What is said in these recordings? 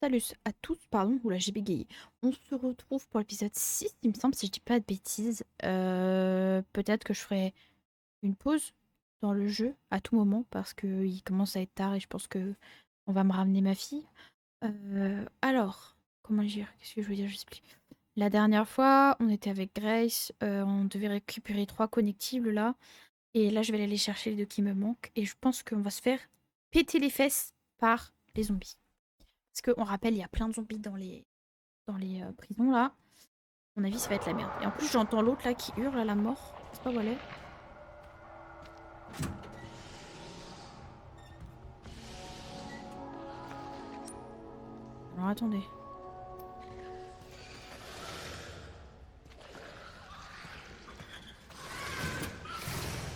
Salut à tous, pardon, oula j'ai bégayé. On se retrouve pour l'épisode 6, il me semble, si je dis pas de bêtises. Peut-être que je ferai une pause dans le jeu à tout moment parce qu'il commence à être tard et je pense que on va me ramener ma fille. Alors, comment dire? Qu'est-ce que je veux dire? Je sais plus. La dernière fois, on était avec Grace, on devait récupérer 3 connectibles là. Et là, je vais aller les chercher les 2 qui me manquent. Et je pense qu'on va se faire péter les fesses par les zombies. Parce qu'on rappelle, il y a plein de zombies dans les prisons là. À mon avis, ça va être la merde. Et en plus, j'entends l'autre là qui hurle à la mort. Je sais pas où elle est. Alors attendez.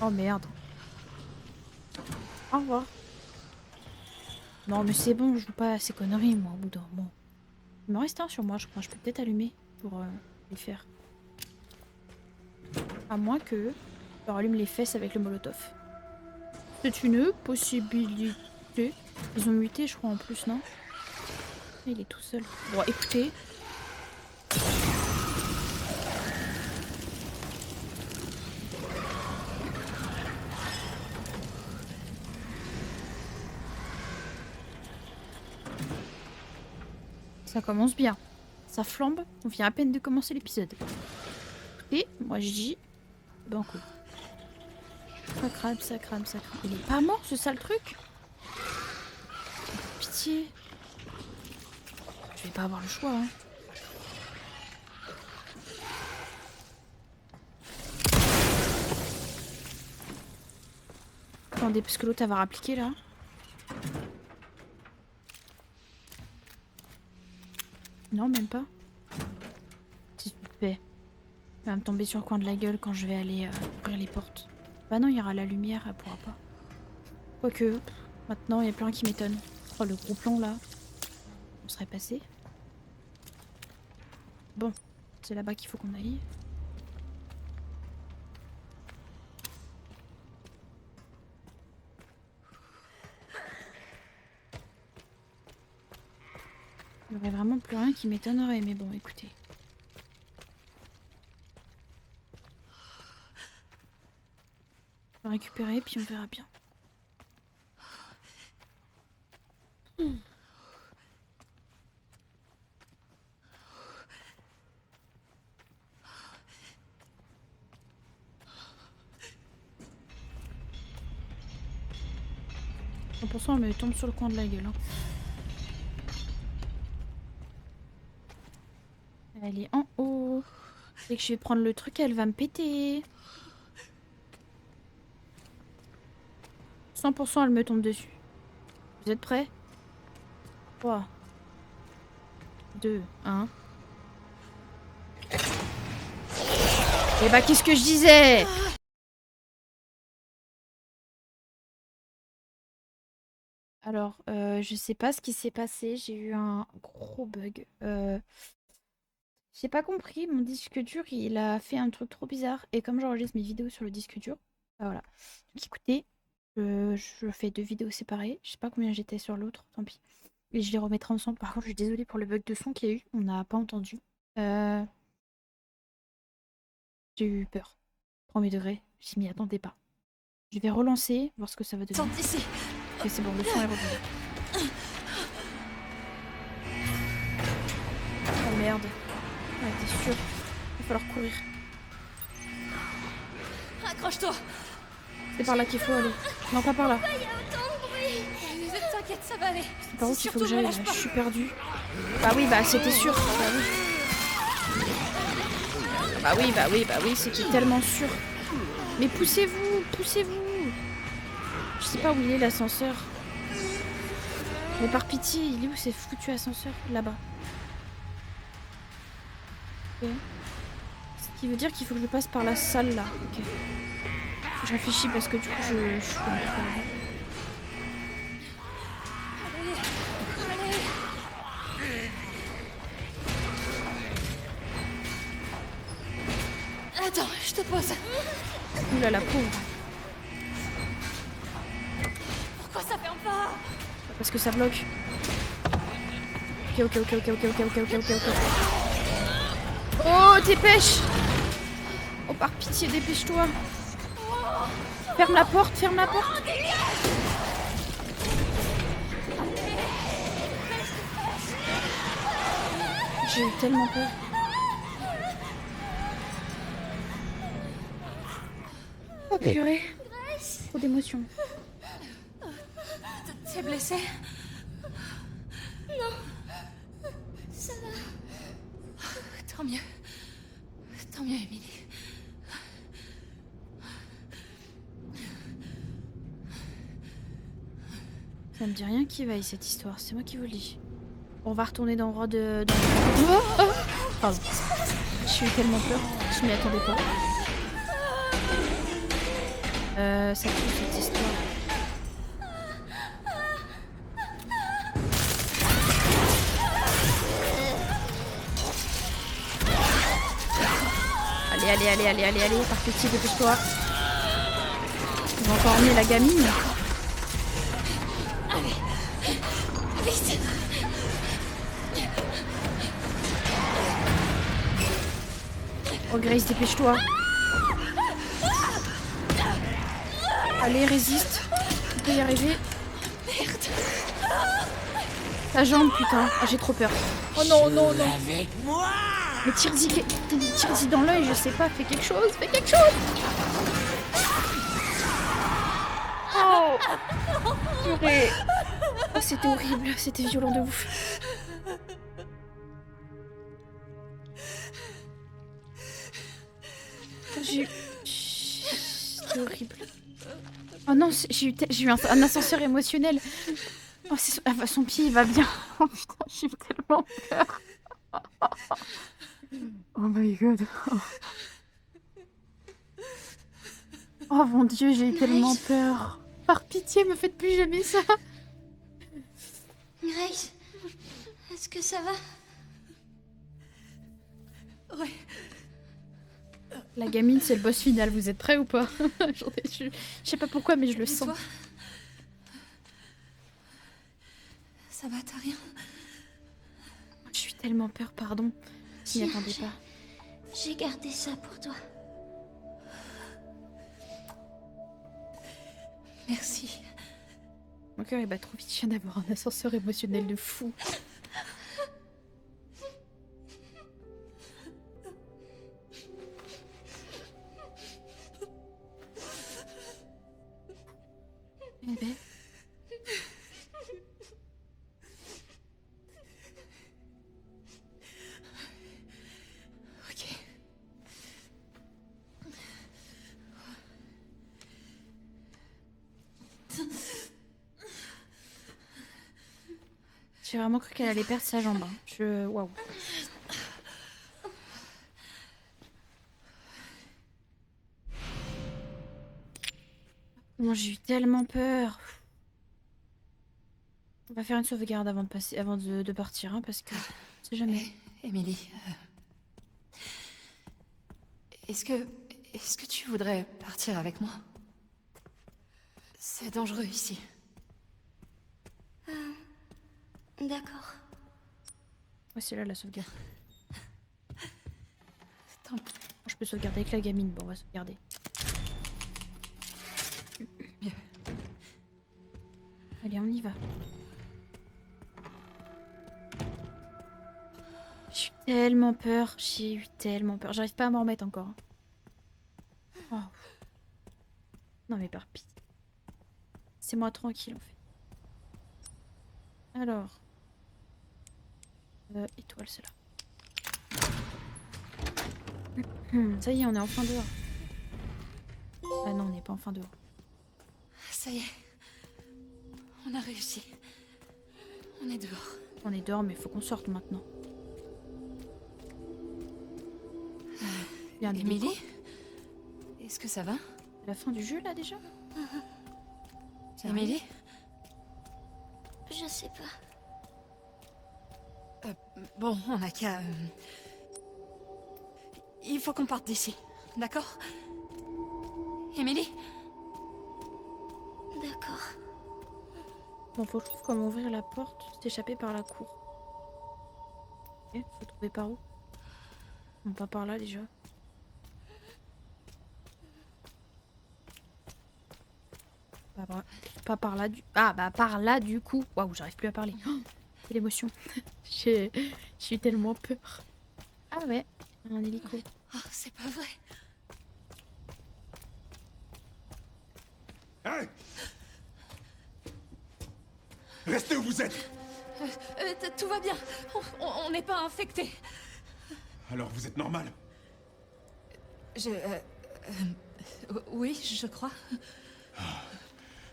Oh merde. Au revoir. Non, mais c'est bon, je joue pas à ces conneries moi au bout d'un moment. Il me reste un sur moi, je crois. Je peux peut-être allumer pour les faire. À moins que je leur allume les fesses avec le molotov. C'est une possibilité. Ils ont muté, je crois, en plus, non? Il est tout seul. Bon, écoutez. Ça commence bien. Ça flambe. On vient à peine de commencer l'épisode. Et moi je dis banco. Ça crame, ça crame, ça crame. Il est pas mort ce sale truc? Pitié. Je vais pas avoir le choix. Hein. Attendez, parce que l'autre elle va rappliquer là. Non, même pas. C'est suspect. Il va me tomber sur le coin de la gueule quand je vais aller ouvrir les portes. Bah non, il y aura la lumière, elle pourra pas. Quoique, maintenant il y a plein qui m'étonnent. Oh, le gros plan là. On serait passé. Bon, c'est là-bas qu'il faut qu'on aille. Il y aurait vraiment plus rien qui m'étonnerait, mais bon, écoutez. On va récupérer, puis on verra bien. Elle me tombe sur le coin de la gueule. Hein. Elle est en haut. Dès que je vais prendre le truc, elle va me péter. 100% elle me tombe dessus. Vous êtes prêts? 3, 2, 1. Et bah qu'est-ce que je disais? Alors, je sais pas ce qui s'est passé. J'ai eu un gros bug. J'ai pas compris. Mon disque dur, il a fait un truc trop bizarre. Et comme j'enregistre mes vidéos sur le disque dur, bah voilà. Donc écoutez, je fais 2 vidéos séparées. Je sais pas combien j'étais sur l'autre, tant pis. Et je les remettrai ensemble. Par contre, je suis désolée pour le bug de son qu'il y a eu. On n'a pas entendu. J'ai eu peur. Premier degré. Je m'y attendais pas. Je vais relancer, voir ce que ça va devenir. Ici. Ok, c'est bon, le son est revenu. Oh merde. Ouais, t'es sûr? Il va falloir courir. Accroche-toi. C'est par là qu'il faut aller. Non, pas par là. Il y a autant de bruit. T'inquiète, ça va aller. C'est par où qu'il faut que Surtout, j'aille là? relâche pas. Je suis perdue. Bah oui, bah c'était sûr. Bah oui, c'était tellement sûr. Mais poussez-vous, poussez-vous. Je sais pas où il est l'ascenseur. Mais par pitié, il est où ces foutu ascenseur? Là-bas. Ok. Ce qui veut dire qu'il faut que je passe par la salle là. Ok. Je réfléchis parce que du coup je suis un peu perdue. Attends, je te pose. Oula la pauvre. Pourquoi ça ferme pas? Parce que ça bloque. Ok, ok, ok, ok, ok, ok, ok, ok, ok. Oh, dépêche! Oh, par pitié, dépêche-toi! Ferme la porte, ferme la porte! J'ai eu tellement peur. Oh purée! Trop d'émotions. T'es blessée? Ça va. Tant mieux. Tant mieux, Émilie. Ça me dit rien qui vaille cette histoire, c'est moi qui vous le dis. On va retourner dans le roi de... Oh, oh. Pardon. J'ai eu tellement peur, je m'y attendais pas. Ça tue cette histoire. Allez, par pitié, dépêche-toi. On va encore emmener la gamine. Vite! Oh Grace, dépêche-toi. Allez, résiste. On peut y arriver. Merde! Ta jambe, putain. Ah, j'ai trop peur. Oh non, non, non. Avec moi. Mais tire-y dans l'œil, je sais pas. Fais quelque chose, fais quelque chose. Oh, purée. Oh, c'était horrible, c'était violent de ouf. C'était horrible. Oh non, j'ai eu un ascenseur émotionnel. Oh, son pied, il va bien. Oh putain, j'ai eu tellement peur. Oh my god. Oh mon dieu, j'ai eu tellement peur. Par pitié, me faites plus jamais ça. Grace, est-ce que ça va? Ouais. La gamine, c'est le boss final. Vous êtes prêts ou pas? Je sais pas pourquoi, mais je le Et sens. toi? Ça va, t'as rien? J'ai eu tellement peur, pardon. Je m'y attendais pas. J'ai gardé ça pour toi. Merci. Mon cœur il bat trop vite, je viens d'avoir un ascenseur émotionnel de fou. Eh ben. Ok. J'ai vraiment cru qu'elle allait perdre sa jambe. Hein. Waouh. Non, j'ai eu tellement peur. On va faire une sauvegarde avant de partir, hein, parce que c'est jamais. Émilie, est-ce que tu voudrais partir avec moi? C'est dangereux ici. D'accord. Ouais, c'est là la sauvegarde. Tant Je peux sauvegarder avec la gamine. Bon, on va sauvegarder. mieux. Allez, on y va. J'ai eu tellement peur. J'ai eu tellement peur. J'arrive pas à m'en remettre encore. Oh. Non mais par pitié. C'est moi tranquille en fait. Alors. Étoile, c'est là. Ça y est, on est enfin dehors. Ah non, on n'est pas enfin dehors. Ça y est. On a réussi. On est dehors. On est dehors, mais il faut qu'on sorte maintenant. Il y a un hélico. Émilie? Est-ce que ça va? C'est la fin du jeu là déjà? Émilie? Je sais pas. Bon, on a qu'à... Il faut qu'on parte d'ici, d'accord? Émilie? D'accord. Bon, faut que je trouve comment ouvrir la porte, s'échapper par la cour. Ok, faut trouver par où? Non, pas par là déjà. Pas par là du... Ah bah par là du coup. Waouh, j'arrive plus à parler. Oh, quelle émotion. J'ai eu tellement peur. Ah ouais, un hélico. Oh, c'est pas vrai. Hey! Restez où vous êtes! Tout va bien. On n'est pas infectés. Alors vous êtes normal? Oui, je crois.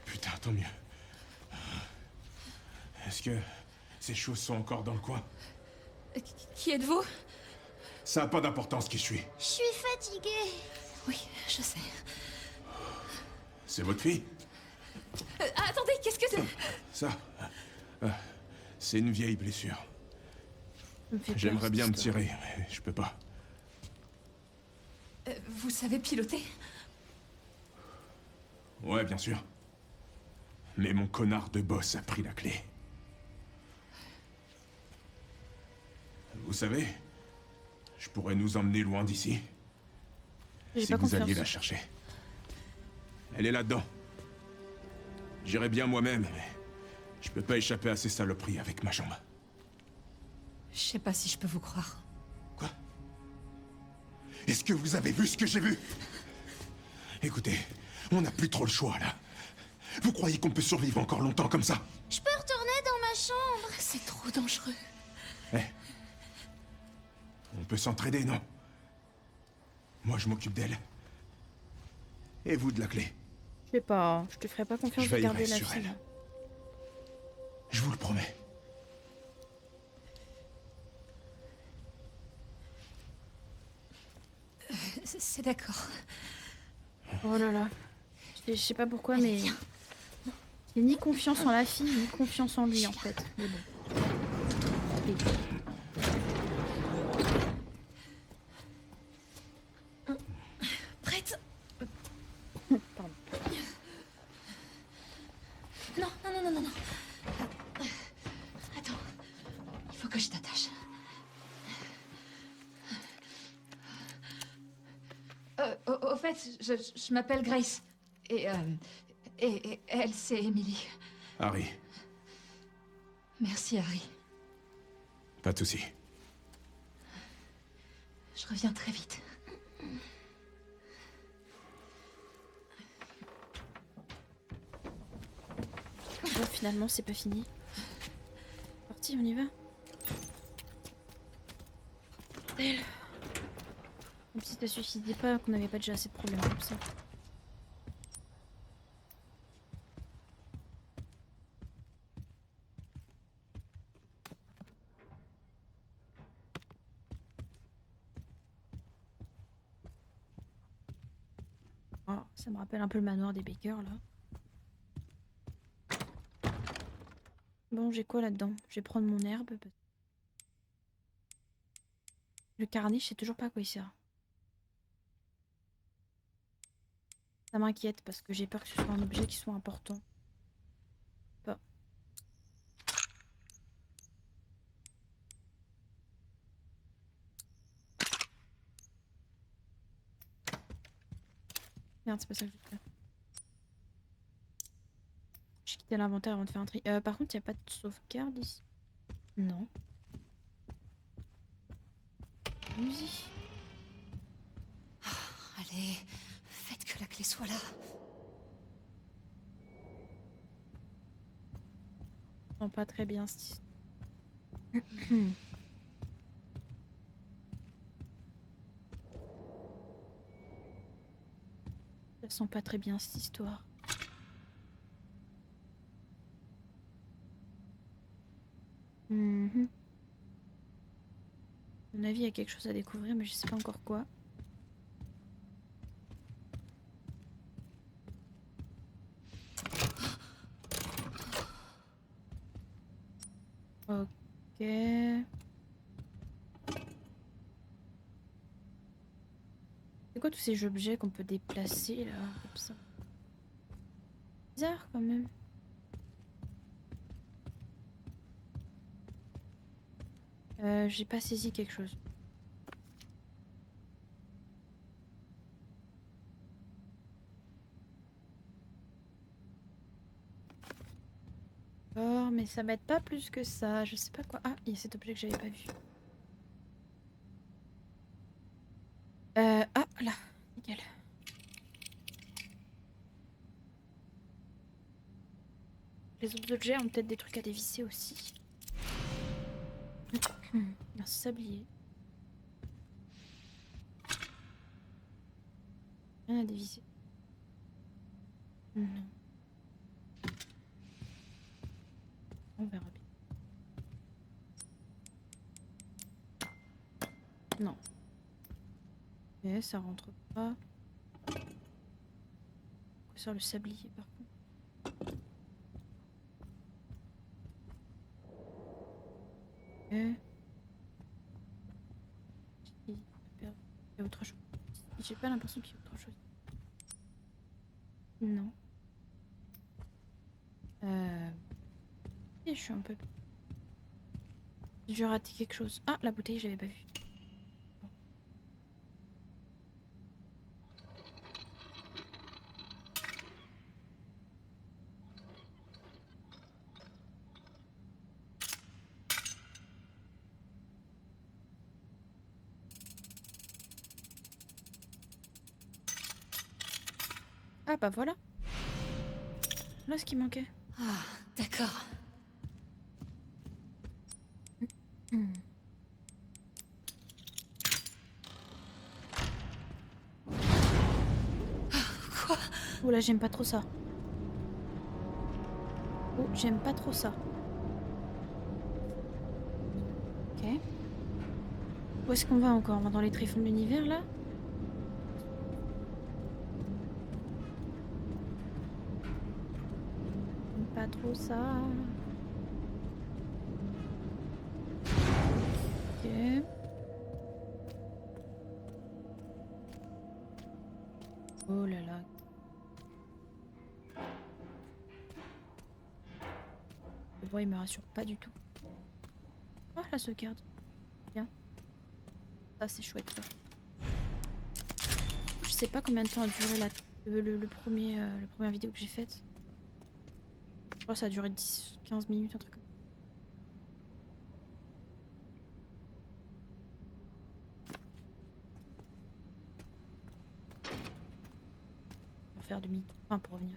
Putain, tant mieux. Est-ce que ces choses sont encore dans le coin? Qui êtes-vous? Ça n'a pas d'importance qui je suis. Je suis fatiguée. Oui, je sais. C'est votre fille? Attendez, qu'est-ce que c'est? Ça, euh, c'est une vieille blessure. Ça me fait peur, J'aimerais cette bien me histoire. tirer, mais je peux pas. Vous savez piloter? Ouais, bien sûr. Mais mon connard de boss a pris la clé. Vous savez, je pourrais nous emmener loin d'ici. J'ai Si pas vous confiance. alliez la chercher. Elle est là-dedans. J'irai bien moi-même, mais je peux pas échapper à ces saloperies avec ma jambe. Je sais pas si je peux vous croire. Quoi? Est-ce que vous avez vu ce que j'ai vu? Écoutez, on n'a plus trop le choix, là. Vous croyez qu'on peut survivre encore longtemps comme ça? Je peux retourner dans ma chambre. C'est trop dangereux. Eh, on peut s'entraider, non? Moi, je m'occupe d'elle. Et vous de la clé. Je sais pas, je te ferai pas confiance Je de veillerai garder la sur fille. elle. Je vous le promets. C'est d'accord. Oh là là. Je sais pas pourquoi, mais... J'ai ni confiance en la fille, ni confiance en lui, en fait. Mais bon. Prête? Pardon. Non, non, non, non, non, non. Attends. Il faut que je t'attache. Au fait, je m'appelle Grace. Et elle, c'est Emily. Harry, Merci, Harry. pas de soucis. Je reviens très vite. Bon, finalement, c'est pas fini. Parti, on y va. Elle. Comme si ça suffisait pas, qu'on n'avait pas déjà assez de problèmes comme ça. Ah, ça me rappelle un peu le manoir des Baker là. Bon, j'ai quoi là-dedans? Je vais prendre mon herbe. Le carnet, je sais toujours pas à quoi il sert. Ça m'inquiète parce que j'ai peur que ce soit un objet qui soit important. Pas. Merde, c'est pas ça que je veux faire. J'ai quitté l'inventaire avant de faire un tri. Par contre, il n'y a pas de sauvegarde ici. Non. Allons-y. Allez, faites que la clé soit là. Je sens pas très bien cette histoire. Je sens pas très bien cette histoire. Mhm. À mon avis, il y a quelque chose à découvrir, mais je sais pas encore quoi. Ok. C'est quoi tous ces objets qu'on peut déplacer là, comme ça? Bizarre quand même. J'ai pas saisi quelque chose. Oh, mais ça m'aide pas plus que ça. Je sais pas quoi. Ah, il y a cet objet que j'avais pas vu. Ah, là. Nickel. Les autres objets ont peut-être des trucs à dévisser aussi. Un sablier. Rien à dévisser. Non. On verra bien. Non. Ok, ça rentre pas. Quoi sur le sablier par contre? Ok. Il y a autre chose. J'ai pas l'impression qu'il y a autre chose. Non. Et je suis un peu... J'ai raté quelque chose. Ah, la bouteille, je l'avais pas vue. Bon. Ah bah voilà. Là ce qui manquait. Ah, d'accord. Quoi? Oh là, j'aime pas trop ça. Oh, j'aime pas trop ça. Ok. Où est-ce qu'on va encore? On va dans les tréfonds de l'univers là? J'aime pas trop ça. Ok. Oh là là. Le bois il me rassure pas du tout. Oh la sauvegarde. Bien. Ça c'est chouette ça. Je sais pas combien de temps a duré la première vidéo que j'ai faite. Je crois que ça a duré 10-15 minutes, un truc comme ça. Pour faire demi-tour. Enfin, pour revenir.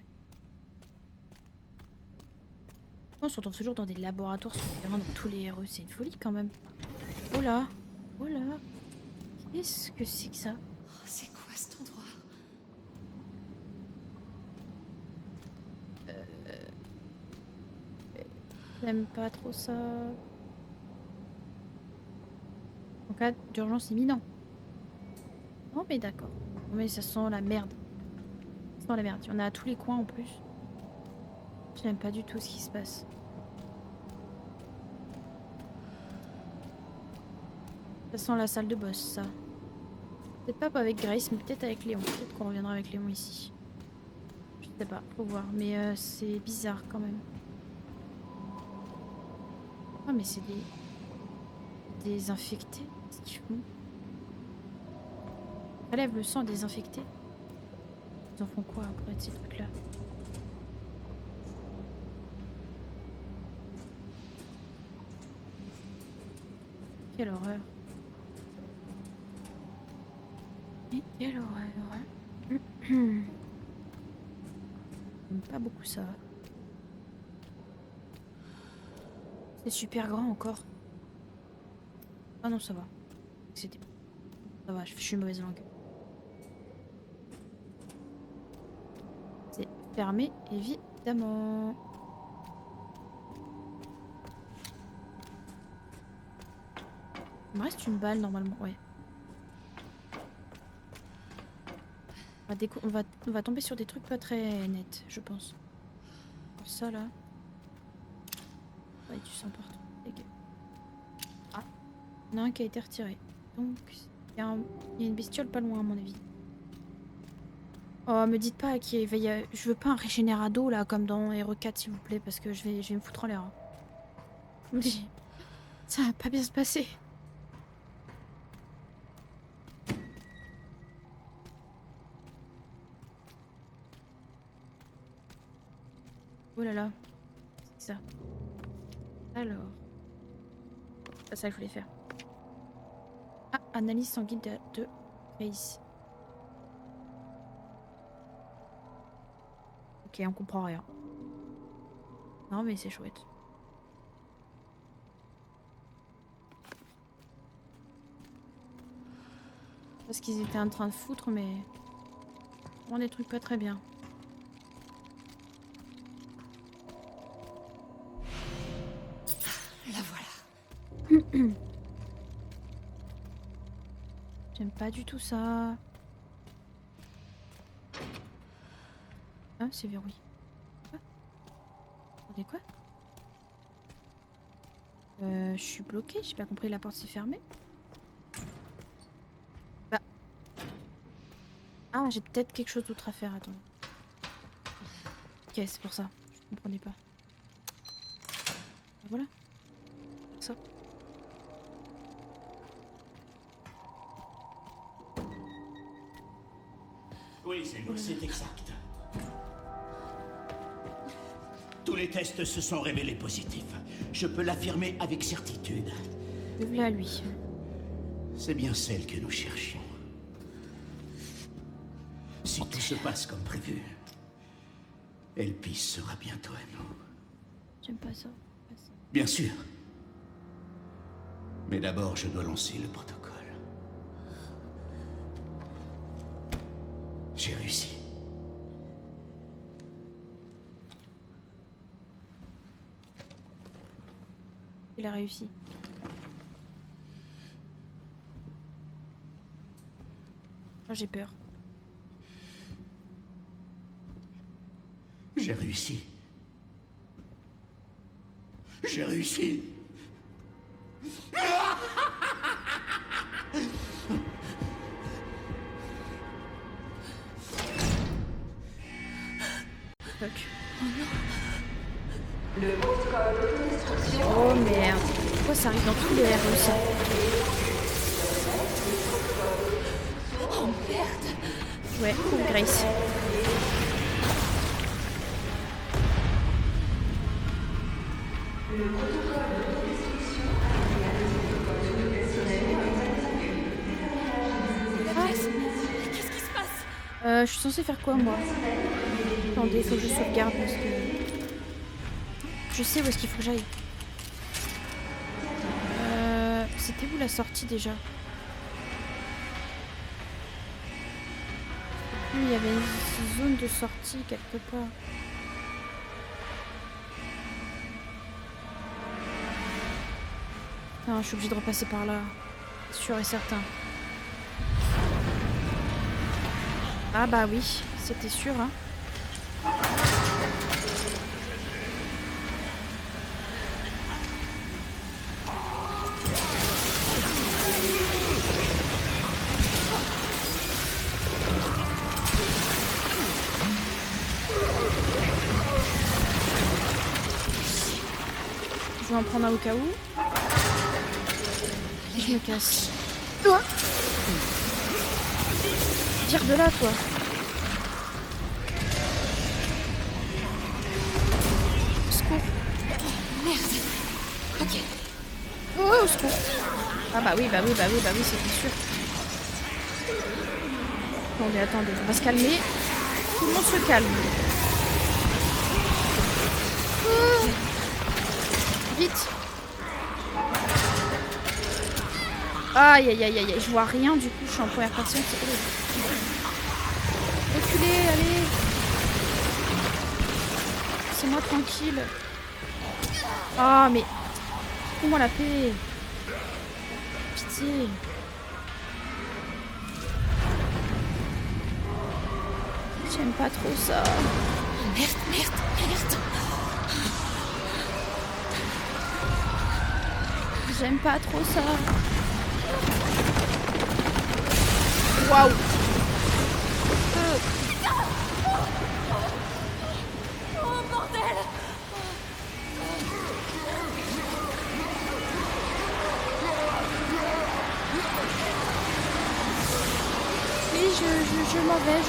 On se retrouve toujours dans des laboratoires souterrains dans tous les héros. C'est une folie quand même. Oh là. Oh là. Qu'est-ce que c'est que ça? Oh, c'est quoi cet endroit? J'aime pas trop ça. En cas d'urgence imminent. Oh mais d'accord. Mais ça sent la merde. Ça sent la merde. Il y en a à tous les coins en plus. J'aime pas du tout ce qui se passe. Ça sent la salle de boss, ça. Peut-être pas avec Grace, mais peut-être avec Léon. Peut-être qu'on reviendra avec Léon ici. Je sais pas, faut voir. Mais c'est bizarre quand même. Ah mais c'est des infectés. Qu'est-ce qu'ils font? Relève le sang des infectés. Ils en font quoi après de ces trucs-là? Quelle horreur. Mais quelle horreur. J'aime pas beaucoup ça. C'est super grand encore. Ah non, ça va. C'était... Ça va, je suis mauvaise langue. C'est fermé, évidemment. Il me reste une balle normalement, ouais. On va tomber sur des trucs pas très nets, je pense. Pour ça là. Ouais, tu sens partout. Ah, il y en a un qui a été retiré. Donc, il y a une bestiole pas loin à mon avis. Oh, me dites pas qu'il va y avoir... Je veux pas un régénérado là, comme dans Hero 4 s'il vous plaît, parce que je vais me foutre en l'air. Hein. Ça va pas bien se passer. là là. C'est ça. Alors. C'est ça que je voulais faire. Ah, analyse sanguine de Grace. Ok, on comprend rien. Non, mais c'est chouette. Parce qu'ils étaient en train de foutre, mais... On des trucs pas très bien. La voilà. J'aime pas du tout ça. Ah, c'est verrouillé. Quoi? Attendez, quoi? Je suis bloquée, j'ai pas compris, la porte s'est fermée. Bah. Ah, j'ai peut-être quelque chose d'autre à faire, attends. Ok, c'est pour ça, je comprenais pas. Voilà. Ça. Oui, c'est exact. Tous les tests se sont révélés positifs. Je peux l'affirmer avec certitude. Le voilà, lui. C'est bien celle que nous cherchions. Si tout se passe comme prévu, Elpis sera bientôt à nous. J'aime pas ça. Bien sûr. Mais d'abord, je dois lancer le protocole. J'ai réussi. Il a réussi. Oh, j'ai peur. J'ai réussi. J'ai réussi. Fuck. Oh merde. Pourquoi ça arrive dans tous les RE ça? Oh merde. Ouais, pauvre Grace. Qu'est-ce qui se passe? Je suis censée faire quoi moi? Attendez, faut que je sauvegarde parce que... Je sais où est-ce qu'il faut que j'aille. C'était où la sortie déjà? Oui, il y avait une zone de sortie quelque part. Non, je suis obligée de repasser par là. Sûr et certain. Ah bah oui, c'était sûr, hein. Je vais en prendre un au cas où. Et je me casse. Toi! Tire de là, toi! Secours! Merde. Ok. Oh, au secours! Ah bah oui, c'était sûr. Attendez, on va se calmer. Tout le monde se calme. Oh. Vite! Aïe aïe aïe aïe, je vois rien du coup, je suis en première personne, c'est horrible. Reculez, allez! Laissez-moi tranquille. Ah mais... Fous-moi la paix! Pitié! J'aime pas trop ça. Merde. J'aime pas trop ça. Waouh! Oh bordel! Oui, je m'en vais.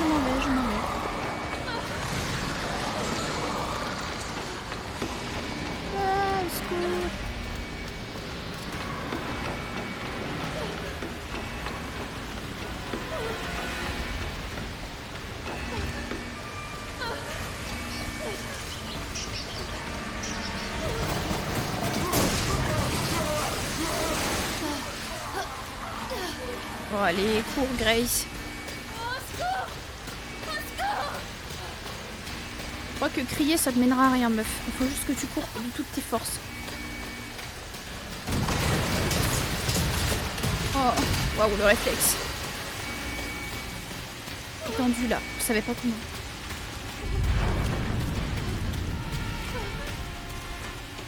Oh allez, cours Grace. Je crois que crier ça te mènera à rien meuf. Il faut juste que tu cours de toutes tes forces. Oh, waouh le réflexe. Je suis tendue là, je savais pas comment.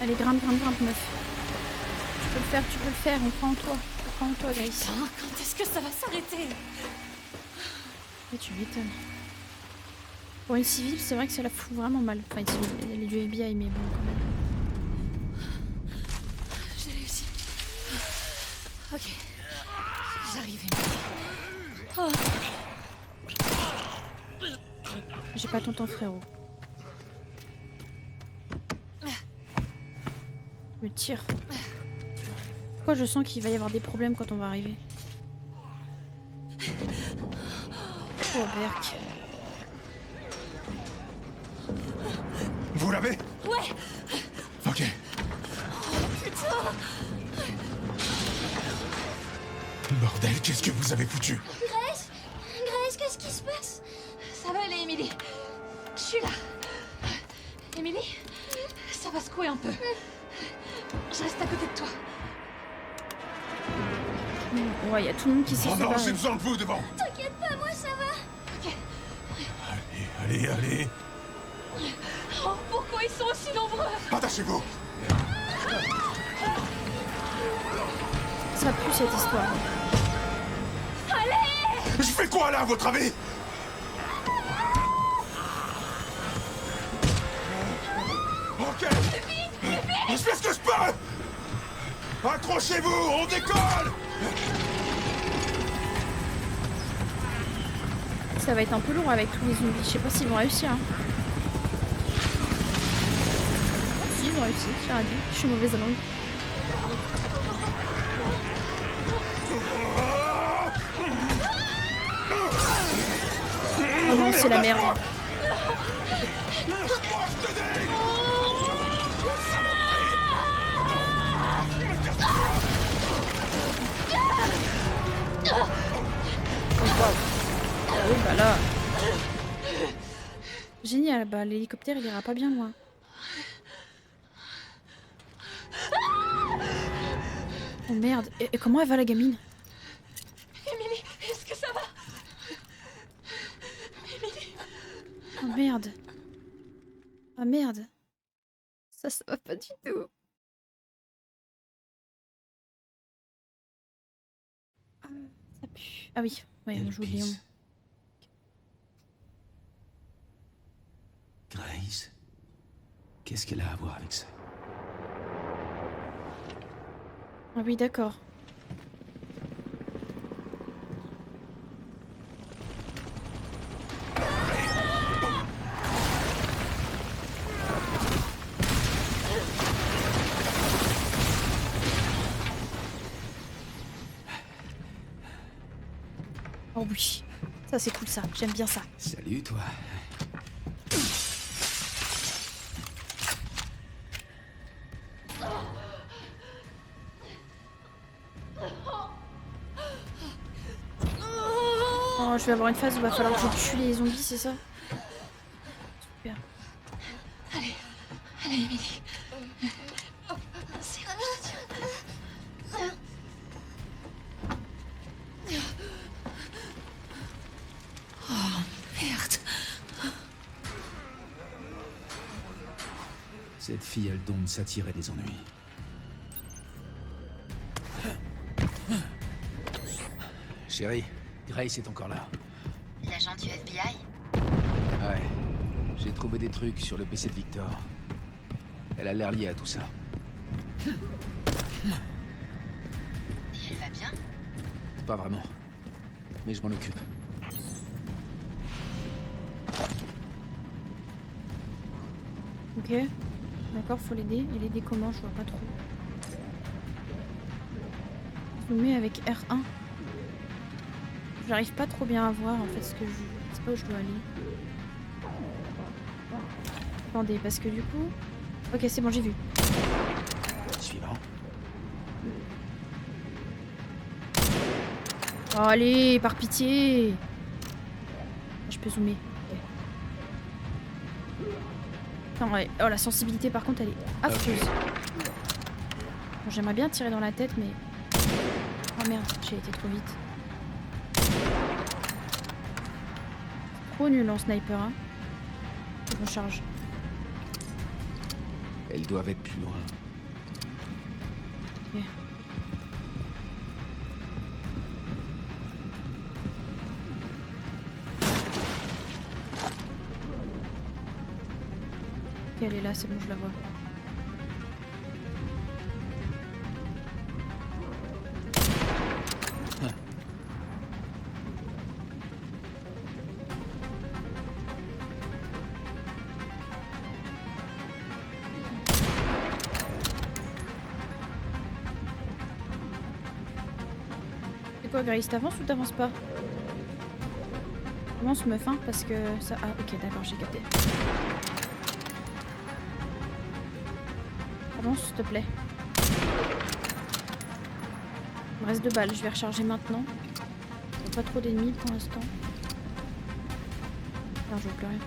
Allez grimpe meuf. Tu peux le faire, on croit en toi. On croit en toi Grace. Putain, quand est-ce que ça va s'arrêter? Ouais, tu m'étonnes. Pour une civile, c'est vrai que ça la fout vraiment mal. Enfin, elle est du FBI, mais bon, quand même. J'ai réussi. Ok. J'arrive. Oh. J'ai pas ton temps, frérot. Je me tire. Pourquoi je sens qu'il va y avoir des problèmes quand on va arriver? Oh, Berk. Vous l'avez? Ouais. Ok. Bordel, qu'est-ce que vous avez foutu? Grace? Grace, qu'est-ce qui se passe? Ça va aller, Emily. Je suis là. Emily, ça va secouer un peu. Je reste à côté de toi. Ouais, il y a tout le monde qui s'est Oh non, séparé. j'ai besoin de vous devant. T'inquiète pas, moi ça va. Ok. Allez. Oh, pourquoi ils sont aussi nombreux? Attachez-vous. Ça pue cette histoire. Je fais quoi là, à votre avis? Ok. Je fais ce que je peux. Accrochez-vous, on décolle. Ça va être un peu lourd avec tous les zombies. Je sais pas s'ils vont réussir. Hein. Si, ils vont réussir. J'ai rien dit. Je suis mauvaise langue. Oh non, c'est la merde. Ah oui, bah là. Génial, bah l'hélicoptère il ira pas bien loin. Oh merde, et comment elle va la gamine? Emily, est-ce que ça va? Oh merde. Oh merde. Ça va pas du tout. Ah, ça pue. Ah oui, ouais, on joue Léon. Grace, qu'est-ce qu'elle a à voir avec ça? Ah oui, d'accord. Oh oui, ça c'est cool ça, j'aime bien ça. Salut, toi. Oh, je vais avoir une phase où il va falloir que je tue les zombies, c'est ça? Super. Allez, Emily. Oh, merde. Cette fille a le don de s'attirer des ennuis. Chérie, Grace est encore là. L'agent du FBI? Ouais. J'ai trouvé des trucs sur le PC de Victor. Elle a l'air liée à tout ça. Et elle va bien? Pas vraiment. Mais je m'en occupe. Ok. D'accord, faut l'aider. Et l'aider comment? Je vois pas trop. Zoomer avec R1. J'arrive pas trop bien à voir en fait ce que je... Je sais pas où je dois aller. Attendez, parce que du coup... Ok, c'est bon, j'ai vu. Suivant. Oh, allez, par pitié. Je peux zoomer. Ok. Non, ouais. Oh, la sensibilité par contre elle est affreuse. Bon, j'aimerais bien tirer dans la tête mais... Oh merde, j'ai été trop vite. Trop nul en sniper hein. On charge. Elles doivent être plus loin. Ok. Ok, elle est là, c'est bon, je la vois. C'est quoi, Grace, t'avances ou t'avances pas? Avance meuf, hein, parce que ça... Ah, ok, d'accord, j'ai capté. Avance, s'il te plaît. Il me reste 2 balles, je vais recharger maintenant. Il n'y a pas trop d'ennemis pour l'instant. Non, je vois plus rien.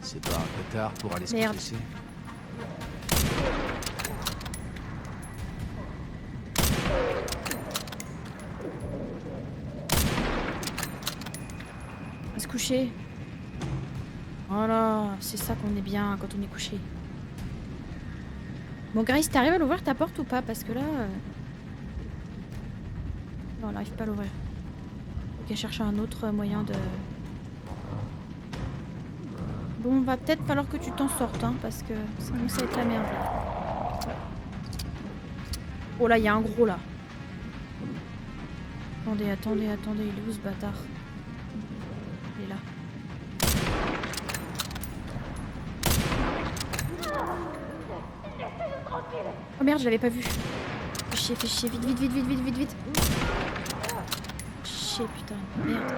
C'est pas un peu tard pour aller se Merde. confesser? On va se coucher. Voilà, c'est ça qu'on est bien quand on est couché. Bon, Grace, t'arrives à l'ouvrir ta porte ou pas? Parce que là... Non, on n'arrive pas à l'ouvrir. Faut qu'elle cherche un autre moyen de... Bon, va peut-être falloir que tu t'en sortes, hein, parce que ça commence à être la merde, là. Oh là, il y a un gros, là. Attendez, attendez, attendez, il est où, ce bâtard? Il est là. Oh merde, je l'avais pas vu. Fais chier, vite, vite, vite, vite, vite, vite, vite. Chier, putain, merde.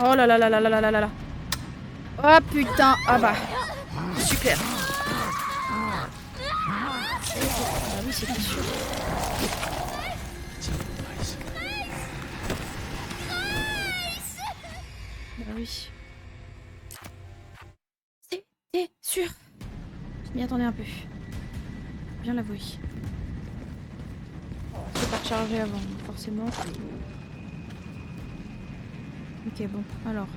Oh là là là là là là là là là. Oh putain, ah bah, super. Ah oui, c'est bien sûr. Bah oui. C'était sûr. Je m'y attendais un peu. Bien l'avouer. Je peux pas recharger avant, forcément. Ok, bon, alors.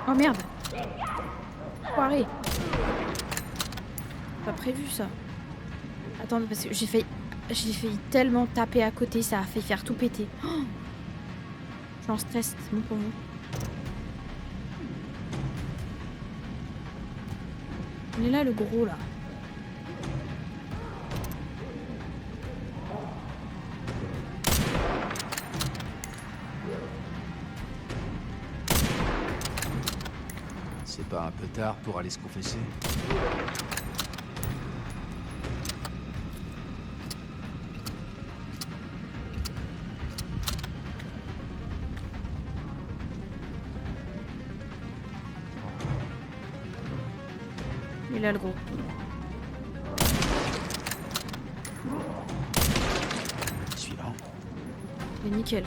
Oh merde! Foiré! Pas prévu ça. Attends, parce que j'ai failli tellement taper à côté, ça a fait faire tout péter. Oh, je suis en stress, c'est bon pour vous. Il est là le gros là. C'est pas un peu tard pour aller se confesser? Il est là le gros. Suivant. Il est nickel.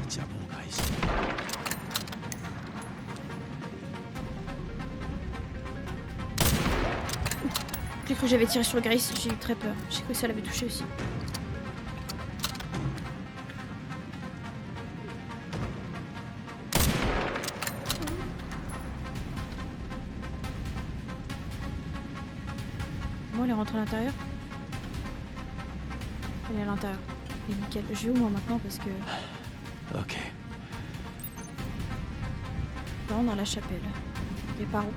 Tiens bon, Grace. J'ai cru que j'avais tiré sur le Grace, j'ai eu très peur. J'ai cru que ça l'avait touché aussi. rentrer à l'intérieur? Elle est à l'intérieur. Et nickel. Je vais où moi maintenant parce que... Ok. Là, dans la chapelle. Et par où?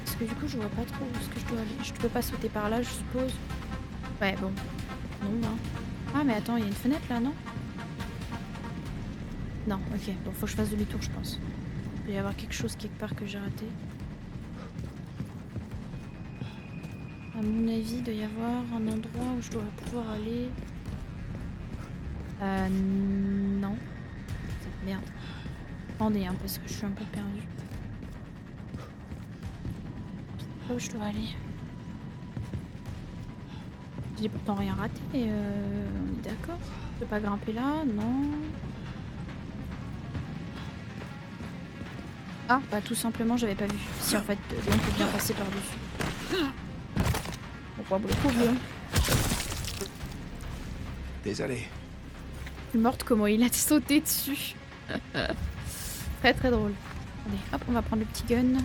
Parce que du coup, je vois pas trop où est-ce que je dois aller. Je peux pas sauter par là, je suppose. Ouais, bon. Non, hein. Ah, mais attends, il y a une fenêtre là, non? Non, ok. Bon, faut que je fasse demi-tour, je pense. Il doit y avoir quelque chose quelque part que j'ai raté. À mon avis, il doit y avoir un endroit où je dois pouvoir aller. Non. Merde. Attendez, hein, parce que je suis un peu perdue. Là où je dois aller. J'ai pourtant rien raté, on est d'accord. Je peux pas grimper là, non. Ah, bah tout simplement, j'avais pas vu. Si en fait, on peut bien passer par-dessus. Pourquoi beaucoup vu, hein. Désolé. Je suis morte comment il a sauté dessus. Très très drôle. Allez, hop, on va prendre le petit gun.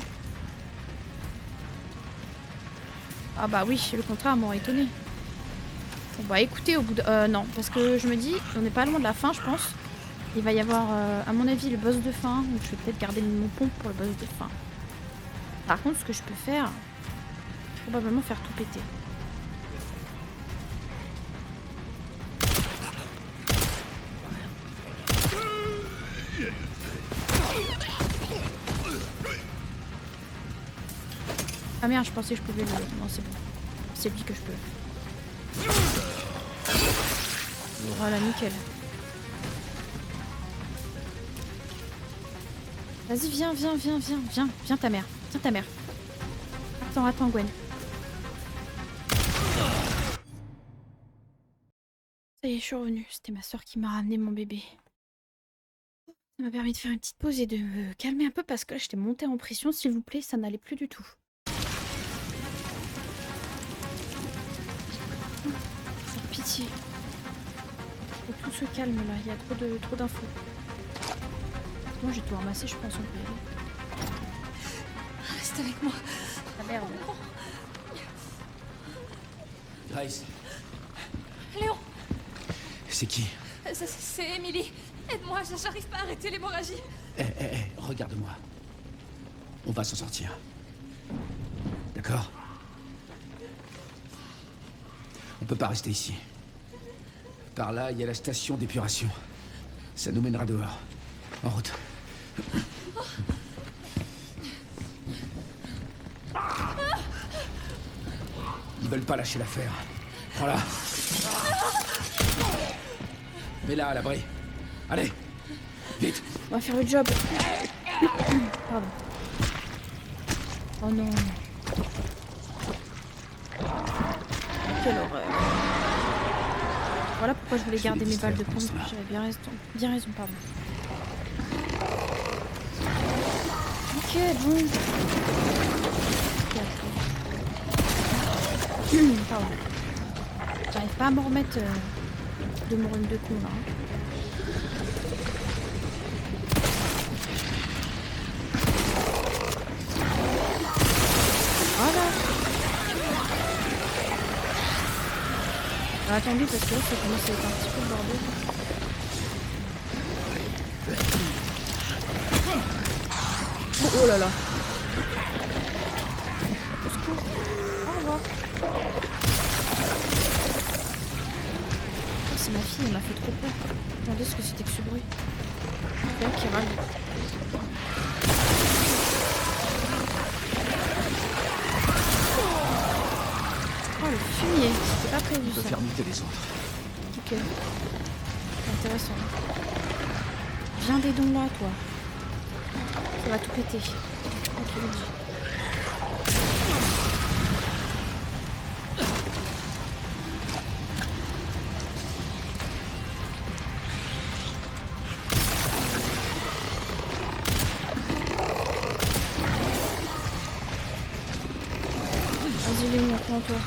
Ah bah oui, le contraire m'aurait étonné. Bon bah écoutez, au bout de... non, parce que je me dis, on n'est pas loin de la fin, je pense. Il va y avoir, à mon avis, le boss de fin. Donc je vais peut-être garder mon pompe pour le boss de fin. Par contre, ce que je peux faire, probablement faire tout péter. Ah merde, je pensais que je pouvais le... Non, c'est bon. C'est lui que je peux. Voilà, nickel. Vas-y, viens ta mère. Viens ta mère. Attends, Gwen. Ça y est, je suis revenue. C'était ma soeur qui m'a ramené mon bébé. Ça m'a permis de faire une petite pause et de me calmer un peu parce que là, j'étais montée en pression, s'il vous plaît, ça n'allait plus du tout. Sans pitié. Faut que tout se calme là, il y a trop d'infos. Moi j'ai tout ramassé, je pense qu'on peut y aller. Reste avec moi. Ah merde. Grace, Léon, c'est qui? c'est Emily. Aide-moi, j'arrive pas à arrêter l'hémorragie. Regarde-moi. On va s'en sortir. D'accord? On peut pas rester ici. Par là, il y a la station d'épuration. Ça nous mènera dehors. En route. Ils veulent pas lâcher l'affaire. Prends-la. Mets-la à l'abri. Allez, vite. On va faire le job. Pardon. Oh non. Quelle horreur. Voilà pourquoi je voulais garder mes balles de pompe. J'avais bien raison, pardon. Ok, bon. Pardon. J'arrive pas à me remettre de mon rhume de con là. Voilà. Alors, attendez parce que là ça commence à être un petit peu le bordel. Oh là là. Au secours. Au revoir. Oh, c'est ma fille, elle m'a fait trop peur. Attendez ce que c'était que ce bruit. C'est elle qui râle. Oh le fumier, c'était pas prévu On peut ça. faire muter les autres. Ok. C'est intéressant. Viens des dons là, toi. Ça va tout péter. Ok, vas-y. Vas-y, Léon, prends-toi.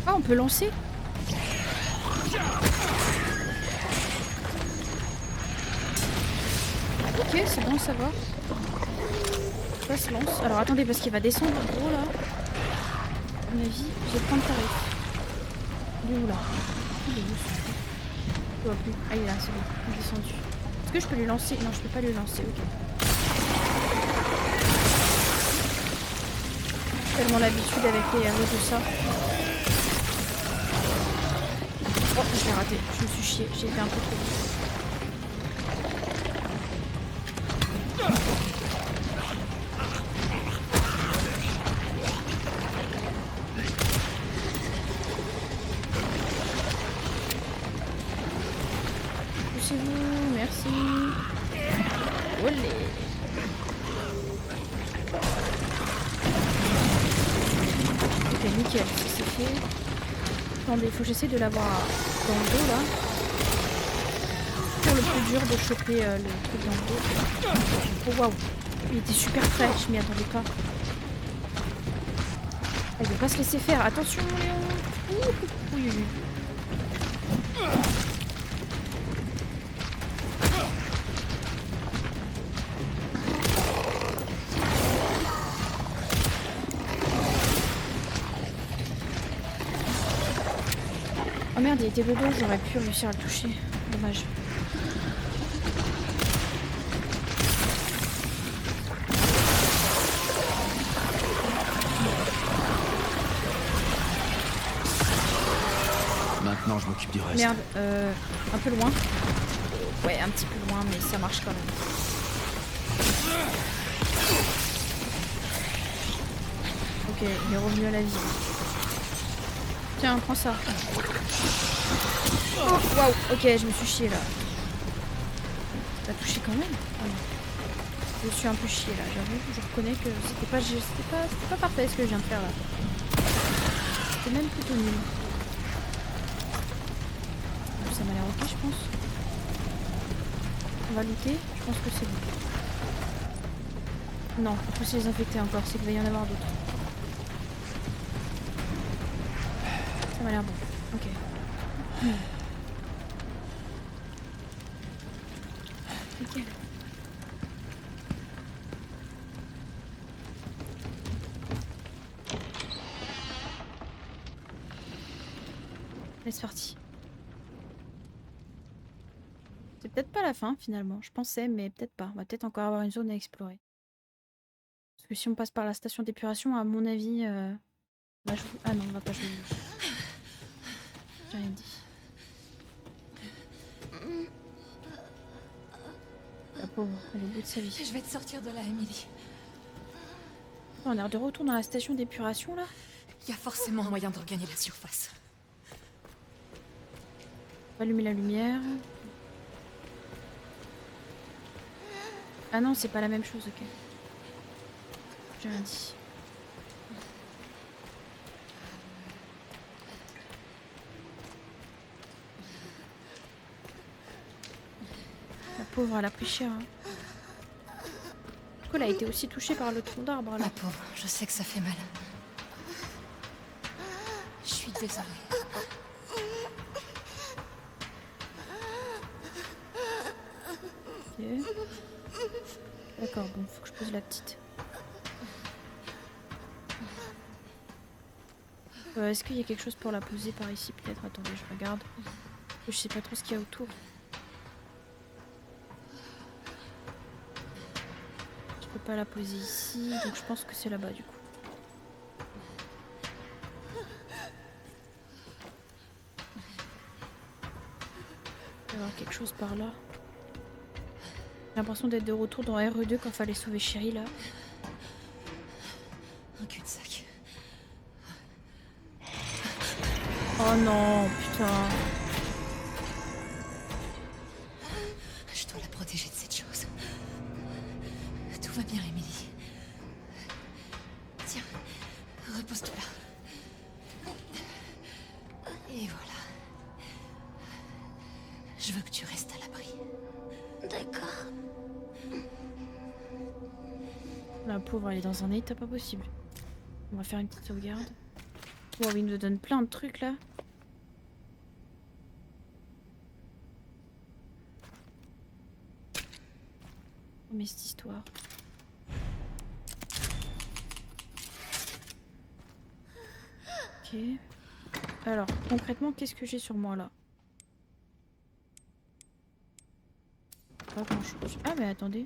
Ah, on peut lancer? Ok, c'est bon, ça va. Ça se lance. Alors attendez, parce qu'il va descendre gros là. À mon avis, je vais prendre tarif. Il est où là? Il est où celui-là? Je vois plus. Ah, il est là, c'est bon. Il est descendu. Est-ce que je peux lui lancer? Non, je peux pas lui lancer, ok. J'ai tellement l'habitude avec les héros de ça. Oh, je l'ai raté. Je me suis chiée. J'ai été un peu trop vite. Poussez-vous, merci. Olé. Ok, nickel, ça c'est fait. Attendez, faut que j'essaie de l'avoir dans le dos là. C'est le plus dur de choper le truc dans le dos. Oh waouh, il était super près, je m'y attendais pas. Elle veut pas se laisser faire, attention Léon. Ouh, oui, oui, oui. Oh merde, il était de dos, j'aurais pu réussir à le toucher. Dommage. Maintenant, je m'occupe du reste. Merde, un peu loin. Ouais, un petit peu loin, mais ça marche quand même. Ok, il est revenu à la vie. Tiens, prends ça. Oh, waouh, ok, je me suis chiée là. T'as touché quand même? Ah non. Je suis un peu chiée là, j'avoue. Je reconnais que c'était pas parfait ce que je viens de faire là. C'était même plutôt nul. Ça m'a l'air ok, je pense. On va looter, je pense que c'est bon. Non, faut se les infecter encore, c'est qu'il va y en avoir d'autres. Ça m'a l'air bon. Ok. Nickel. Allez, c'est parti. C'est peut-être pas la fin finalement. Je pensais, mais peut-être pas. On va peut-être encore avoir une zone à explorer. Parce que si on passe par la station d'épuration, à mon avis, on va jouer... Ah non, on va pas jouer. J'ai rien dit. La pauvre, elle est au bout de sa vie. Je vais te sortir de là, Emily. On est de retour dans la station d'épuration là. Il y a forcément un moyen de regagner la surface. On va allumer la lumière. Ah non, c'est pas la même chose, ok. J'ai rien dit. La pauvre, elle a pris cher. Hein. Elle a été aussi touchée par le tronc d'arbre là. Ma pauvre, je sais que ça fait mal. Je suis désolée. Ok. D'accord, bon, faut que je pose la petite. Est-ce qu'il y a quelque chose pour la poser par ici peut-être? Attendez, je regarde. Je sais pas trop ce qu'il y a autour. Je peux pas la poser ici, donc je pense que c'est là-bas du coup. Il va y avoir quelque chose par là. J'ai l'impression d'être de retour dans RE2 quand fallait sauver Chérie là. Un cul-de-sac. Oh non, putain. Je dois la protéger de cette chose. Tout va bien, Emily. Tiens, repose-toi là. Et voilà. Je veux que tu restes à l'abri. D'accord. La pauvre, elle est dans un état pas possible. On va faire une petite sauvegarde. Wow, il nous donne plein de trucs là. Oh, mais cette histoire. Ok. Alors, concrètement, qu'est-ce que j'ai sur moi là? Pas grand chose. Ah, mais attendez.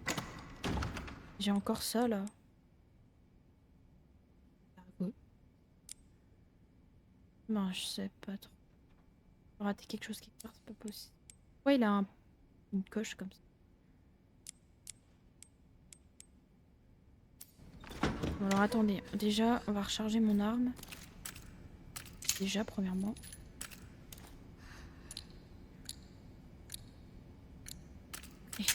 J'ai encore ça là. Ouais. Non, je sais pas trop. J'ai raté quelque chose quelque part, c'est pas possible. Ouais, il a une coche comme ça. Bon, alors attendez. Déjà, on va recharger mon arme. Déjà, premièrement. Et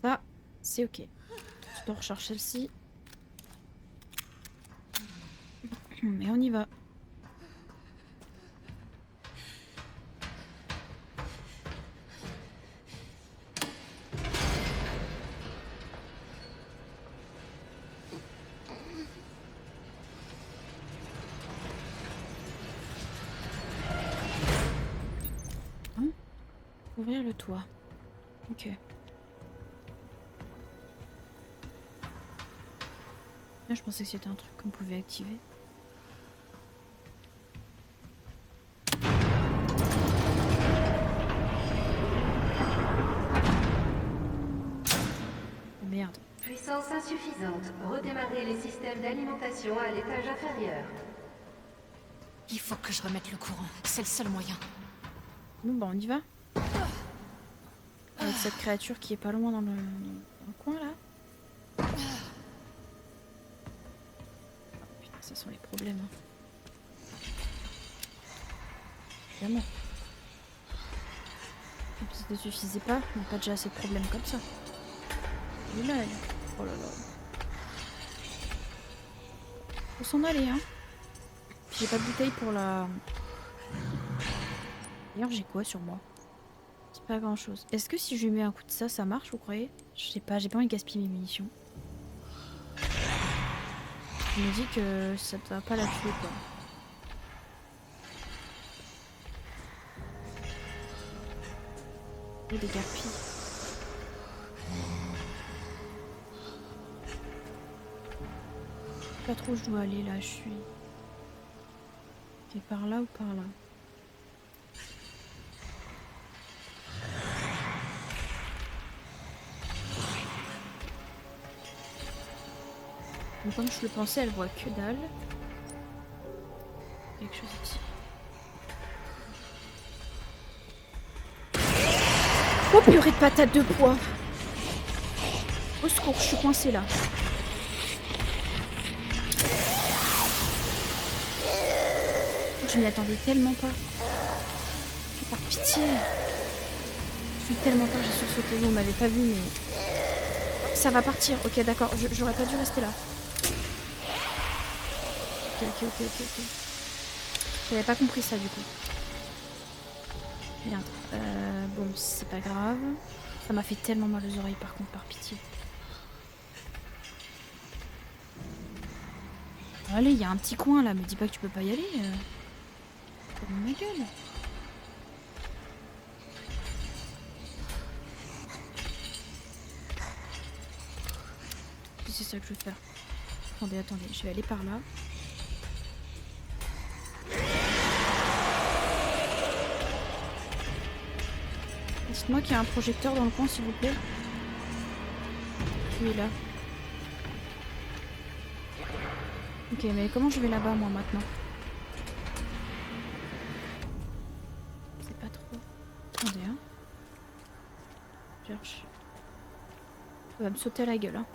ça, c'est ok. Je dois recharger celle-ci. Mais on y va. Hein? Ouvrir le toit. Ok. Là, je pensais que c'était un truc qu'on pouvait activer. Oh, merde. Puissance insuffisante. Redémarrer les systèmes d'alimentation à l'étage inférieur. Il faut que je remette le courant. C'est le seul moyen. Bon, bah on y va. Avec cette créature qui est pas loin dans le coin là. Oh, putain, ça sont les problèmes. Hein. Évidemment. Et puis ça ne suffisait pas, on n'a pas déjà assez de problèmes comme ça. Elle est là, elle. Oh là là. Faut s'en aller, hein. J'ai pas de bouteille pour la... D'ailleurs, j'ai quoi sur moi? C'est pas grand chose. Est-ce que si je lui mets un coup de ça, ça marche, vous croyez? Je sais pas, j'ai pas envie de gaspiller mes munitions. Je me dis que ça doit pas la tuer, quoi. Oh, des garpilles. Je sais pas trop où je dois aller là, je suis. Ok, par là ou par là? Donc, comme je le pensais, elle voit que dalle. Quelque chose ici. Oh purée de patates de pois! Au secours, je suis coincée là. Je m'y attendais tellement pas. Par pitié. Je suis tellement pas, j'ai sursauté. Vous m'avez pas vu, mais... Ça va partir. Ok, d'accord. J'aurais pas dû rester là. Ok. J'avais pas compris ça, du coup. Merde. Bon, c'est pas grave. Ça m'a fait tellement mal aux oreilles, par contre, par pitié. Allez, il y a un petit coin, là. Me dis pas que tu peux pas y aller. Ferme ma gueule. C'est ça que je veux faire. Attendez, je vais aller par là. Dites-moi qu'il y a un projecteur dans le coin, s'il vous plaît. Oui, là. Ok, mais comment je vais là-bas, moi, maintenant? C'est pas trop... Attendez, hein. Je cherche. Ça va me sauter à la gueule, hein.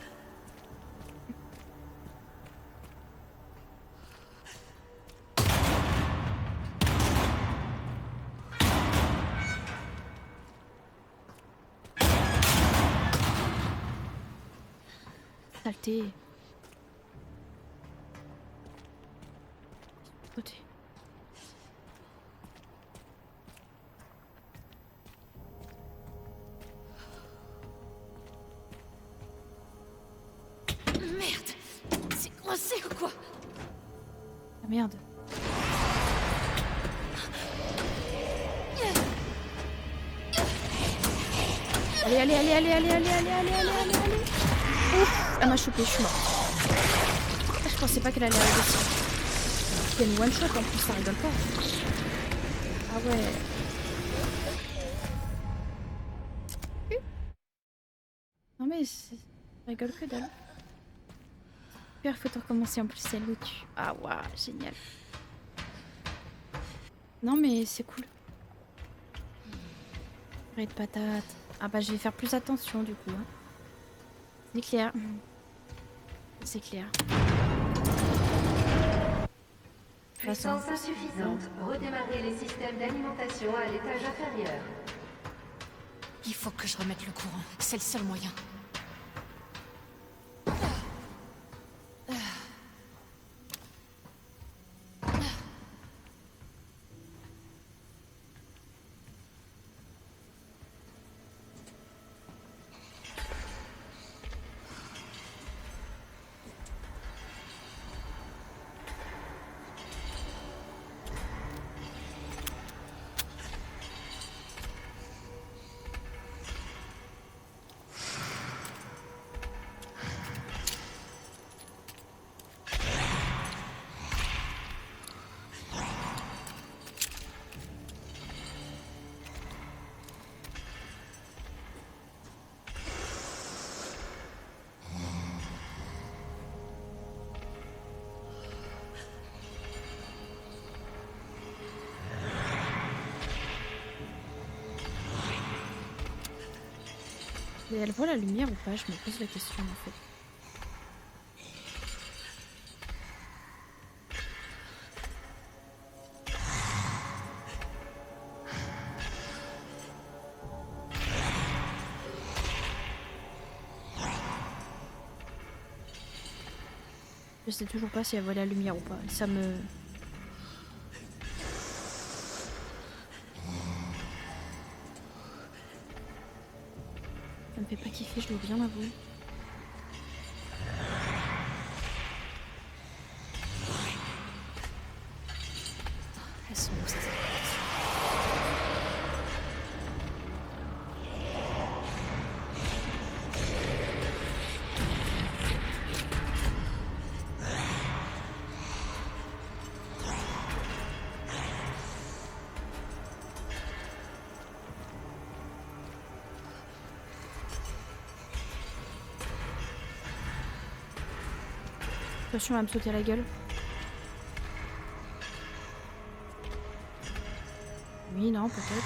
Saleté. Côté. Merde! C'est coincé ou quoi? Ah merde. Allez. Ouf, elle m'a chopé, je suis morte. Je pensais pas qu'elle allait arriver ici. qu'il y a une one shot en plus, ça rigole pas. Ah ouais. Non mais ça rigole que dalle. Super, faut te recommencer en plus, c'est le tue. Ah waouh, génial. Non mais c'est cool. Purée de patates. Ah bah je vais faire plus attention du coup. Hein. C'est clair. C'est clair. Puissance insuffisante. Redémarrer les systèmes d'alimentation à l'étage inférieur. Il faut que je remette le courant. C'est le seul moyen. Mais elle voit la lumière ou pas? Je me pose la question en fait. Je sais toujours pas si elle voit la lumière ou pas. Ça me... Ça me fait pas kiffer, je dois bien l'avouer. Elles sont où, ces éléments? Attention, elle va me sauter à la gueule. Oui, non, peut-être.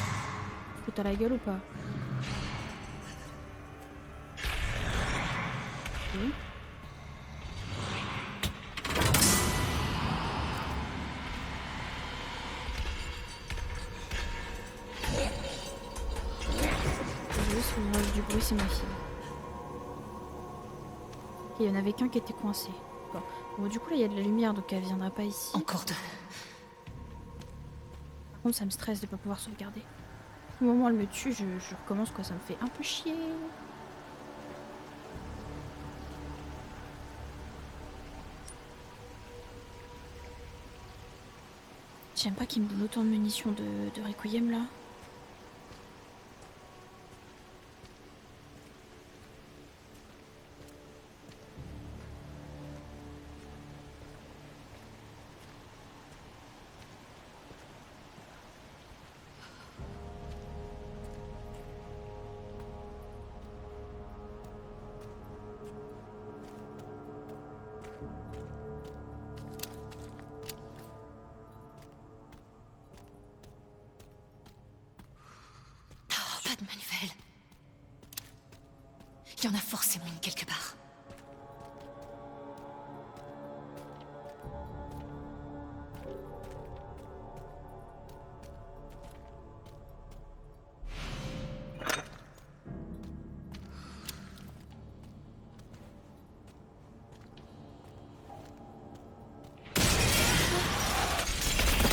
Saute à la gueule ou pas? Oui. Désolée, si vous entendez du bruit, c'est ma fille. Ok, il y en avait qu'un qui était coincé. Bon, du coup, là, il y a de la lumière, donc elle viendra pas ici. Encore deux. Par contre, ça me stresse de pas pouvoir sauvegarder. Au moment où elle me tue, je recommence, quoi. Ça me fait un peu chier. J'aime pas qu'il me donne autant de munitions de Requiem, là. Pas de manivelle. Il y en a forcément une quelque part.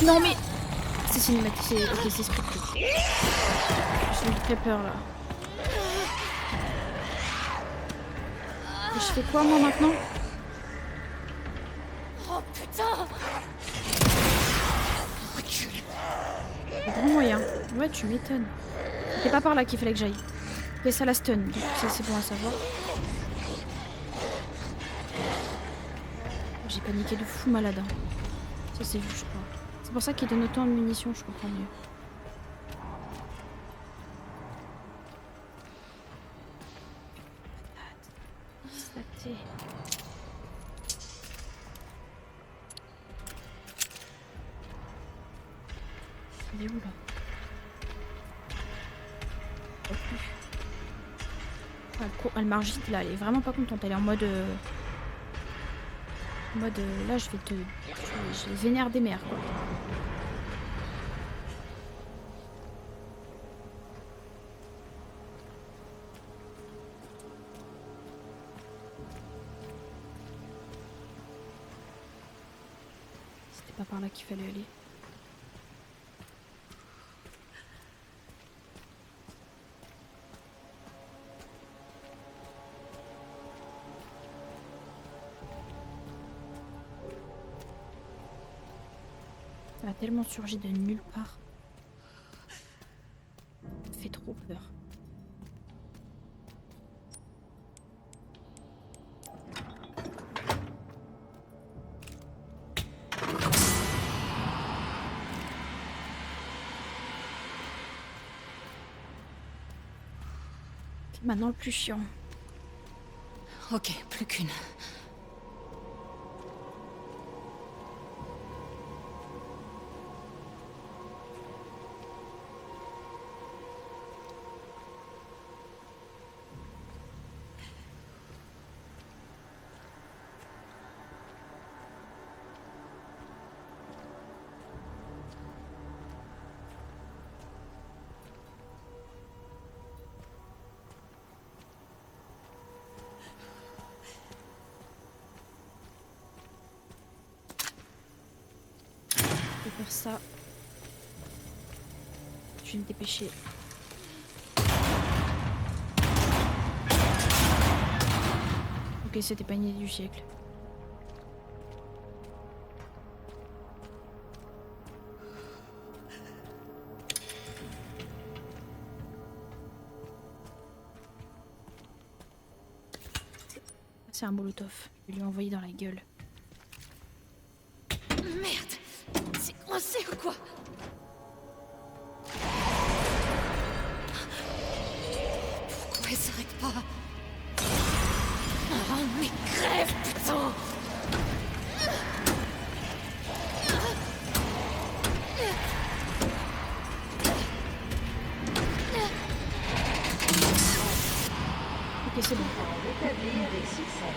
Non mais... C'est cinématique, c'est... Ok, c'est scripté. J'ai eu très peur là. Et je fais quoi moi maintenant? Oh putain! Y'a grand moyen. Ouais, tu m'étonnes. C'était pas par là qu'il fallait que j'aille. Ok, ça la stun, donc ça c'est bon à savoir. J'ai paniqué de fou malade. Hein. Ça c'est vu, je crois. C'est pour ça qu'ils donnent autant de munitions, je comprends mieux. Staté. Elle est où là? Oh, plus. Elle marche vite là, elle est vraiment pas contente, elle est en mode... là je vais te... Je vais vénère des mères quoi. C'était pas par là qu'il fallait aller. Ça a tellement surgi de nulle part. Ça fait trop peur. C'est maintenant le plus chiant. Ok, plus qu'une. Je vais faire ça. Je vais me dépêcher. Ok, c'était pas une idée du siècle. C'est un molotov. Je vais lui envoyer dans la gueule. Merde! C'est coincé ou quoi? Pourquoi elle s'arrête pas? Oh mais crève, putain! Ok, c'est bon. Établi avec succès.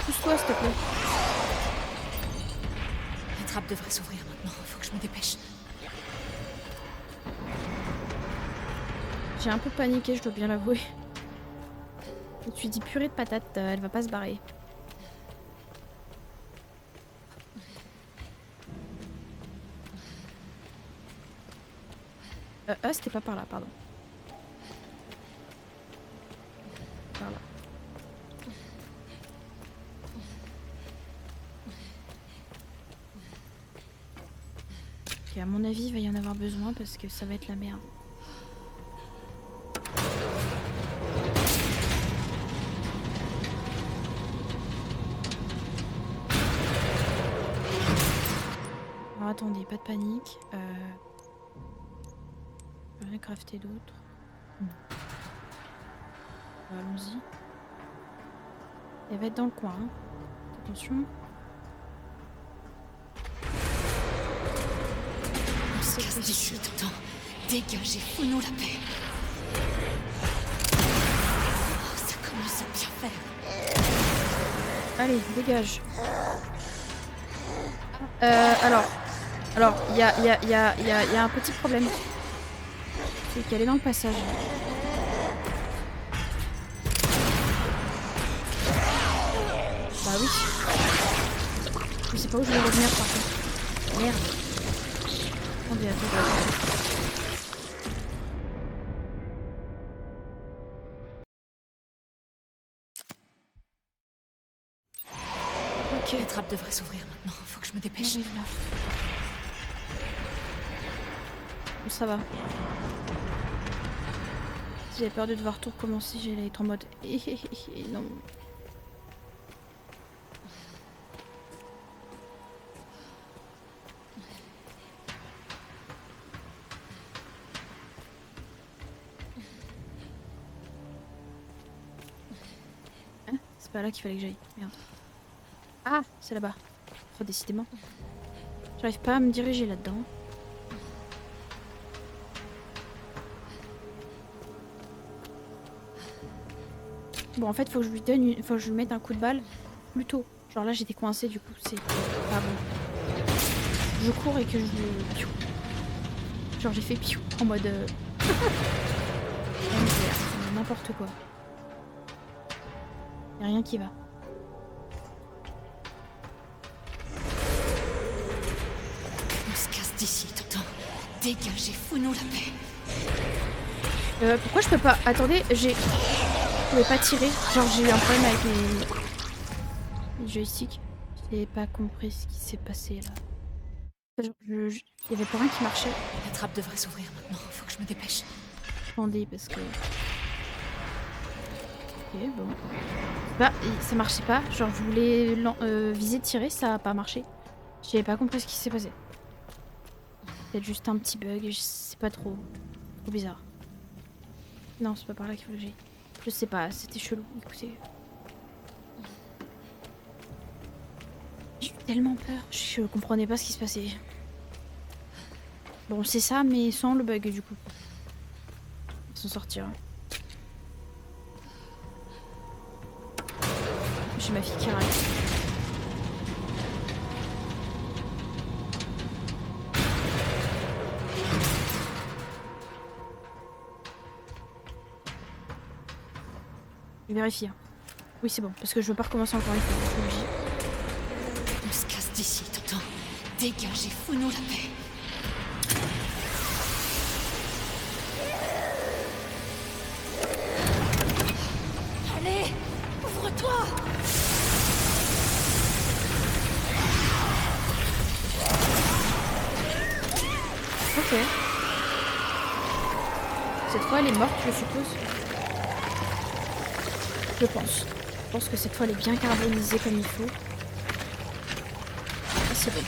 Pousse-toi, s'il te plaît. La trappe devrait s'ouvrir maintenant, faut que je me dépêche. J'ai un peu paniqué, je dois bien l'avouer. Je me suis dit purée de patate, elle va pas se barrer. C'était pas par là, pardon. Par là. Ok, à mon avis, il va y en avoir besoin parce que ça va être la merde. Alors attendez, pas de panique. Rien crafter d'autre. Allons-y. Elle va être dans le coin. Hein. Attention. On se casse d'ici tout le temps. Dégagez, fous-nous la paix. Oh, ça commence à bien faire. Allez, dégage. Alors, il y a un petit problème. C'est qu'elle est dans le passage. Bah oui. Je sais pas où je vais revenir par contre. Merde. Attendez, attendez. Ok. La trappe devrait s'ouvrir maintenant, faut que je me dépêche. J'arrive là. Bon, ça va. Si j'avais peur de devoir tout recommencer, j'allais être en mode non. pas là qu'il fallait que j'aille. Merde. Ah, c'est là-bas. Oh, décidément. J'arrive pas à me diriger là-dedans. Bon, en fait, faut que je lui donne faut que je lui mette un coup de balle plus tôt. Genre là, j'étais coincée, du coup, c'est pas bon. Je cours et que je lui... Piou. Genre, j'ai fait piou en mode... N'importe quoi. Y'a rien qui va. On se casse d'ici, t'entends? Dégagez, fous-nous la paix. Pourquoi je peux pas... Attendez, j'ai... Je pouvais pas tirer. Genre, j'ai eu un problème avec les joysticks. J'ai pas compris ce qui s'est passé là. Il y avait pas rien qui marchait. La trappe devrait s'ouvrir maintenant, faut que je me dépêche. Attendez, parce que... Ok, bon. Bah, ça marchait pas. Genre, je voulais viser, tirer, ça a pas marché. J'avais pas compris ce qui s'est passé. Peut-être juste un petit bug, je sais pas trop. Trop bizarre. Non, c'est pas par là qu'il faut que j'aille. Je sais pas, c'était chelou. Écoutez. J'ai eu tellement peur. Je comprenais pas ce qui se passait. Bon, c'est ça, mais sans le bug du coup. Ils s'en sortir. J'ai ma fille qui arrive. Je vérifie. Oui, c'est bon, parce que je veux pas recommencer encore une fois. On se casse d'ici, t'entends? Dégagez, fous-nous la paix. Allez, ouvre-toi! Ok. Cette fois, elle est morte, je suppose. Je pense. Je pense que cette fois, elle est bien carbonisée comme il faut. Ah, c'est bon.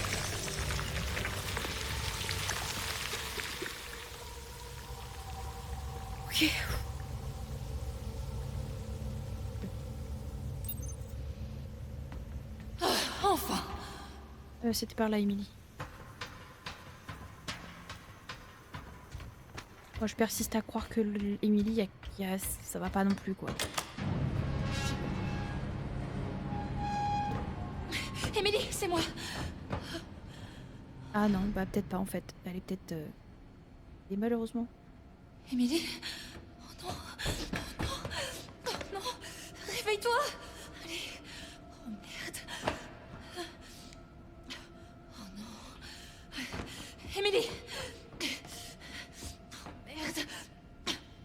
Ok. Enfin! C'était par là, Emily. Moi, je persiste à croire que Emily, ça va pas non plus, quoi. Emily, c'est moi! Ah non, bah peut-être pas en fait. Elle est peut-être... Et malheureusement. Emily? Oh non! Oh non! Oh non! Réveille-toi! Allez! Oh merde! Oh non! Emily! Oh merde!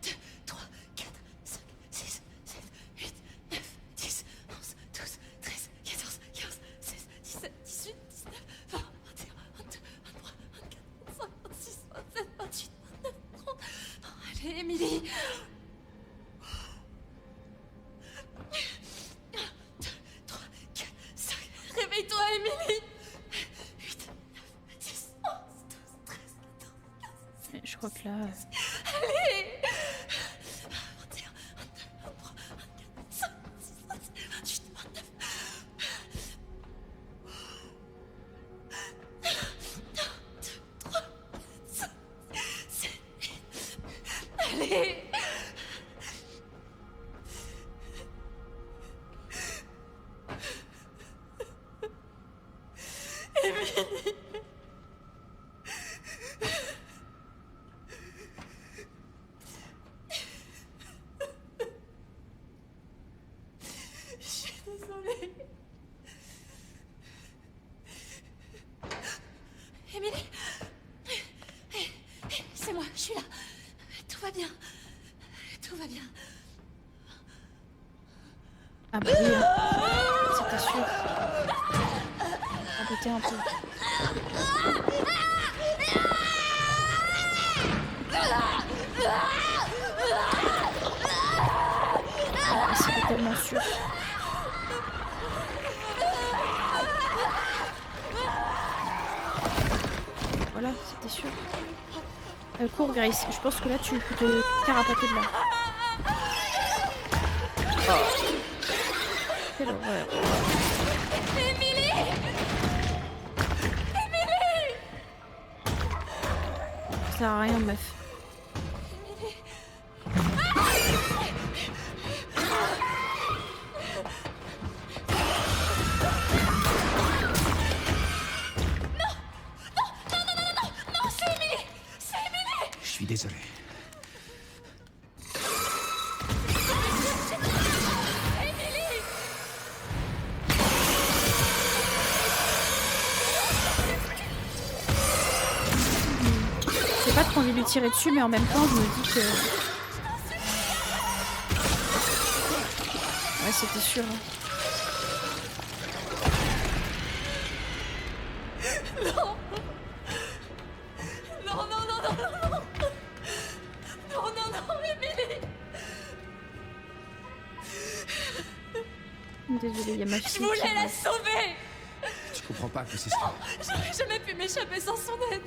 2, 3, 4, 5, 6, 7, 8, 9, 10, 11, 12, 13, 14, 15, 16, 17, 18, 19, 20, 21, 22, 23, 24, 25, 26, 27, 28, 29, 30. Allez, Emily! 1, 2, 3, 4, 5. Réveille-toi, Emily! 8, 9, 10, 11, 12, 13, 14, 15, 16. Je crois que là... Allez! 21, 22, 23, 24, 25, 26, 27, 28, 29. 1, 2, 3, 5, 7, 8. Allez! Emily! Je suis désolée. Emily? C'est moi, je suis là. Tout va bien. Tout va bien. Ah bah oui, hein. C'était sûr. Embêter un peu. Ah, c'était tellement sûr. Voilà, c'était sûr. Cours, Grace. Je pense que là, tu peux te carapater de là. Oh. Quelle horreur. Émilie! Ça sert à rien, meuf. Non, c'est Émilie! C'est Émilie! Je suis désolé. J'ai pas trop envie de lui tirer dessus, mais en même temps, je me dis que... Ouais, c'était sûr. Hein. Non, Émilie! Désolée, il y a ma Je fille. voulais qui- la sauver! Tu comprends pas que c'est ça. J'aurais jamais pu m'échapper sans son aide.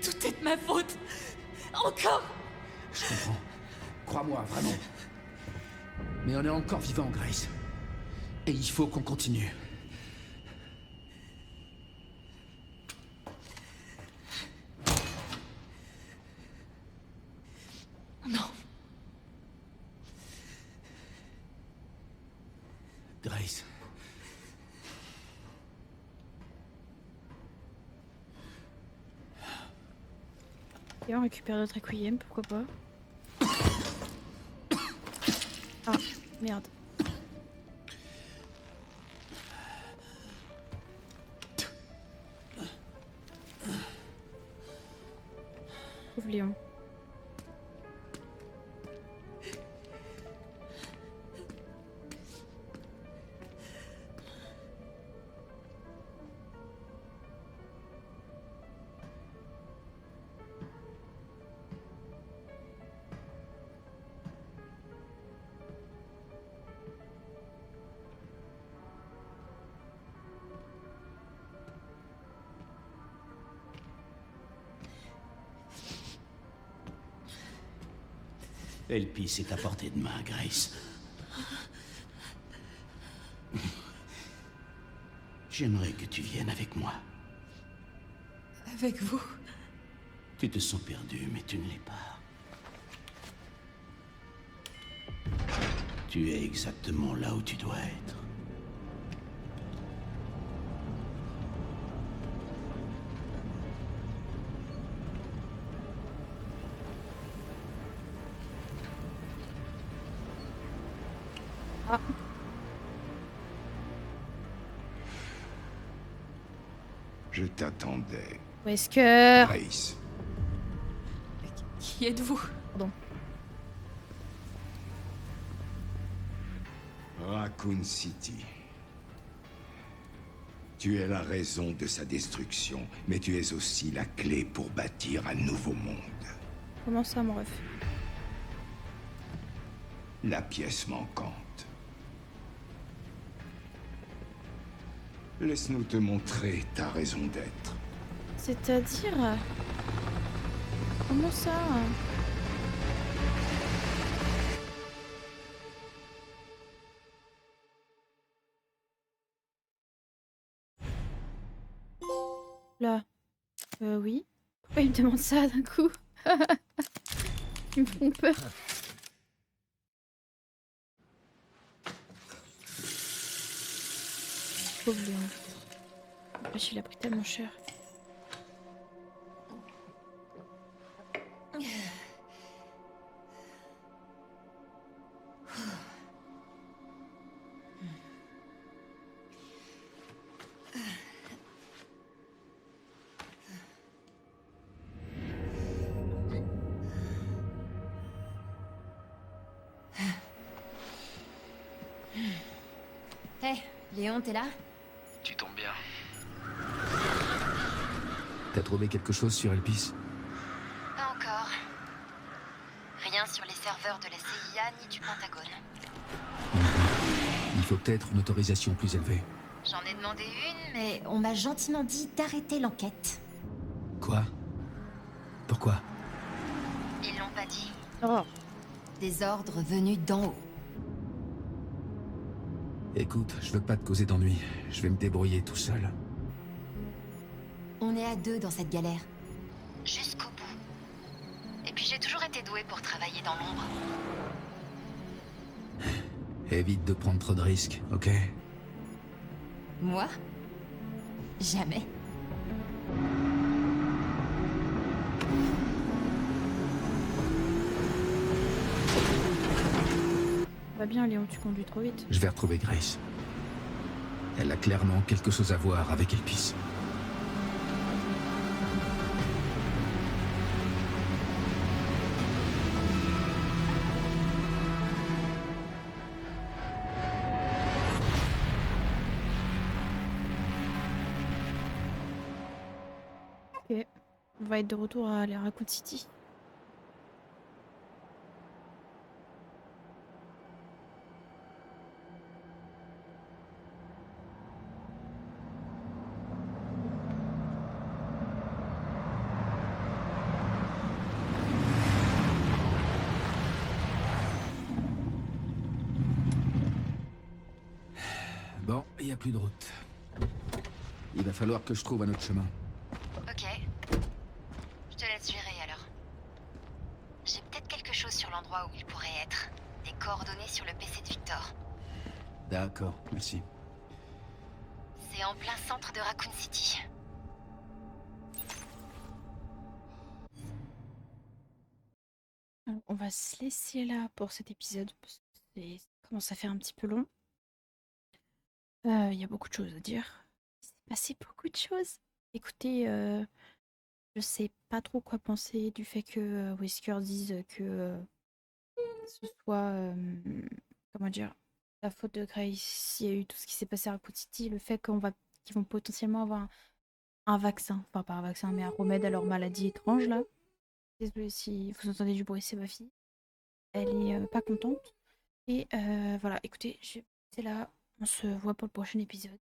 Tout est de ma faute. Encore. Je comprends. Crois-moi, vraiment. Mais on est encore vivant, Grace. Et il faut qu'on continue. Non. Grace. Et on récupère notre requiem, pourquoi pas. Ah, merde. Pauvre Léon. Elpis est à portée de main, Grace. J'aimerais que tu viennes avec moi. Avec vous. Tu te sens perdu, mais tu ne l'es pas. Tu es exactement là où tu dois être. Ah, Je t'attendais, Wesker. Grace. Qui êtes-vous? Raccoon City. Tu es la raison de sa destruction, mais tu es aussi la clé pour bâtir un nouveau monde. Comment ça, mon ref? La pièce manquante. Laisse-nous te montrer ta raison d'être. C'est-à-dire... Comment ça? Là. Oui. Pourquoi il me demande ça d'un coup? Ils me font peur. Pauvre Léon. Wesh, il a pris tellement cher. Hé, Léon, t'es là? Tu tombes bien. T'as trouvé quelque chose sur Elpis? Pas encore. Rien sur les serveurs de la CIA ni du Pentagone. Il faut peut-être une autorisation plus élevée. J'en ai demandé une, Mais on m'a gentiment dit d'arrêter l'enquête. Quoi? Pourquoi? ils l'ont pas dit. Oh, Des ordres venus d'en haut. Écoute, je veux pas te causer d'ennui. Je vais me débrouiller tout seul. On est à 2 dans cette galère. Jusqu'au bout. Et puis j'ai toujours été douée pour travailler dans l'ombre. Évite de prendre trop de risques, ok? Moi? Jamais. Va bien, Léon, tu conduis trop vite. Je vais retrouver Grace. Elle a clairement quelque chose à voir avec Elpis. Ok. On va être de retour à la Raccoon City. Bon, il n'y a plus de route. Il va falloir que je trouve un autre chemin. Ok. Je te laisse gérer alors. J'ai peut-être quelque chose sur l'endroit où il pourrait être. Des coordonnées sur le PC de Victor. D'accord, merci. C'est en plein centre de Raccoon City. Alors, on va se laisser là pour cet épisode parce que ça commence à faire un petit peu long. Il y a beaucoup de choses à dire. Il s'est passé beaucoup de choses. Écoutez, je sais pas trop quoi penser du fait que Whisker dise que ce soit, comment dire, la faute de Grace. Il y a eu tout ce qui s'est passé à Raccoon City, le fait qu'ils vont potentiellement avoir un vaccin, enfin pas un vaccin, mais un remède à leur maladie étrange là. Désolée si vous entendez du bruit, c'est ma fille. Elle est pas contente. Et voilà, écoutez, c'est là, on se voit pour le prochain épisode.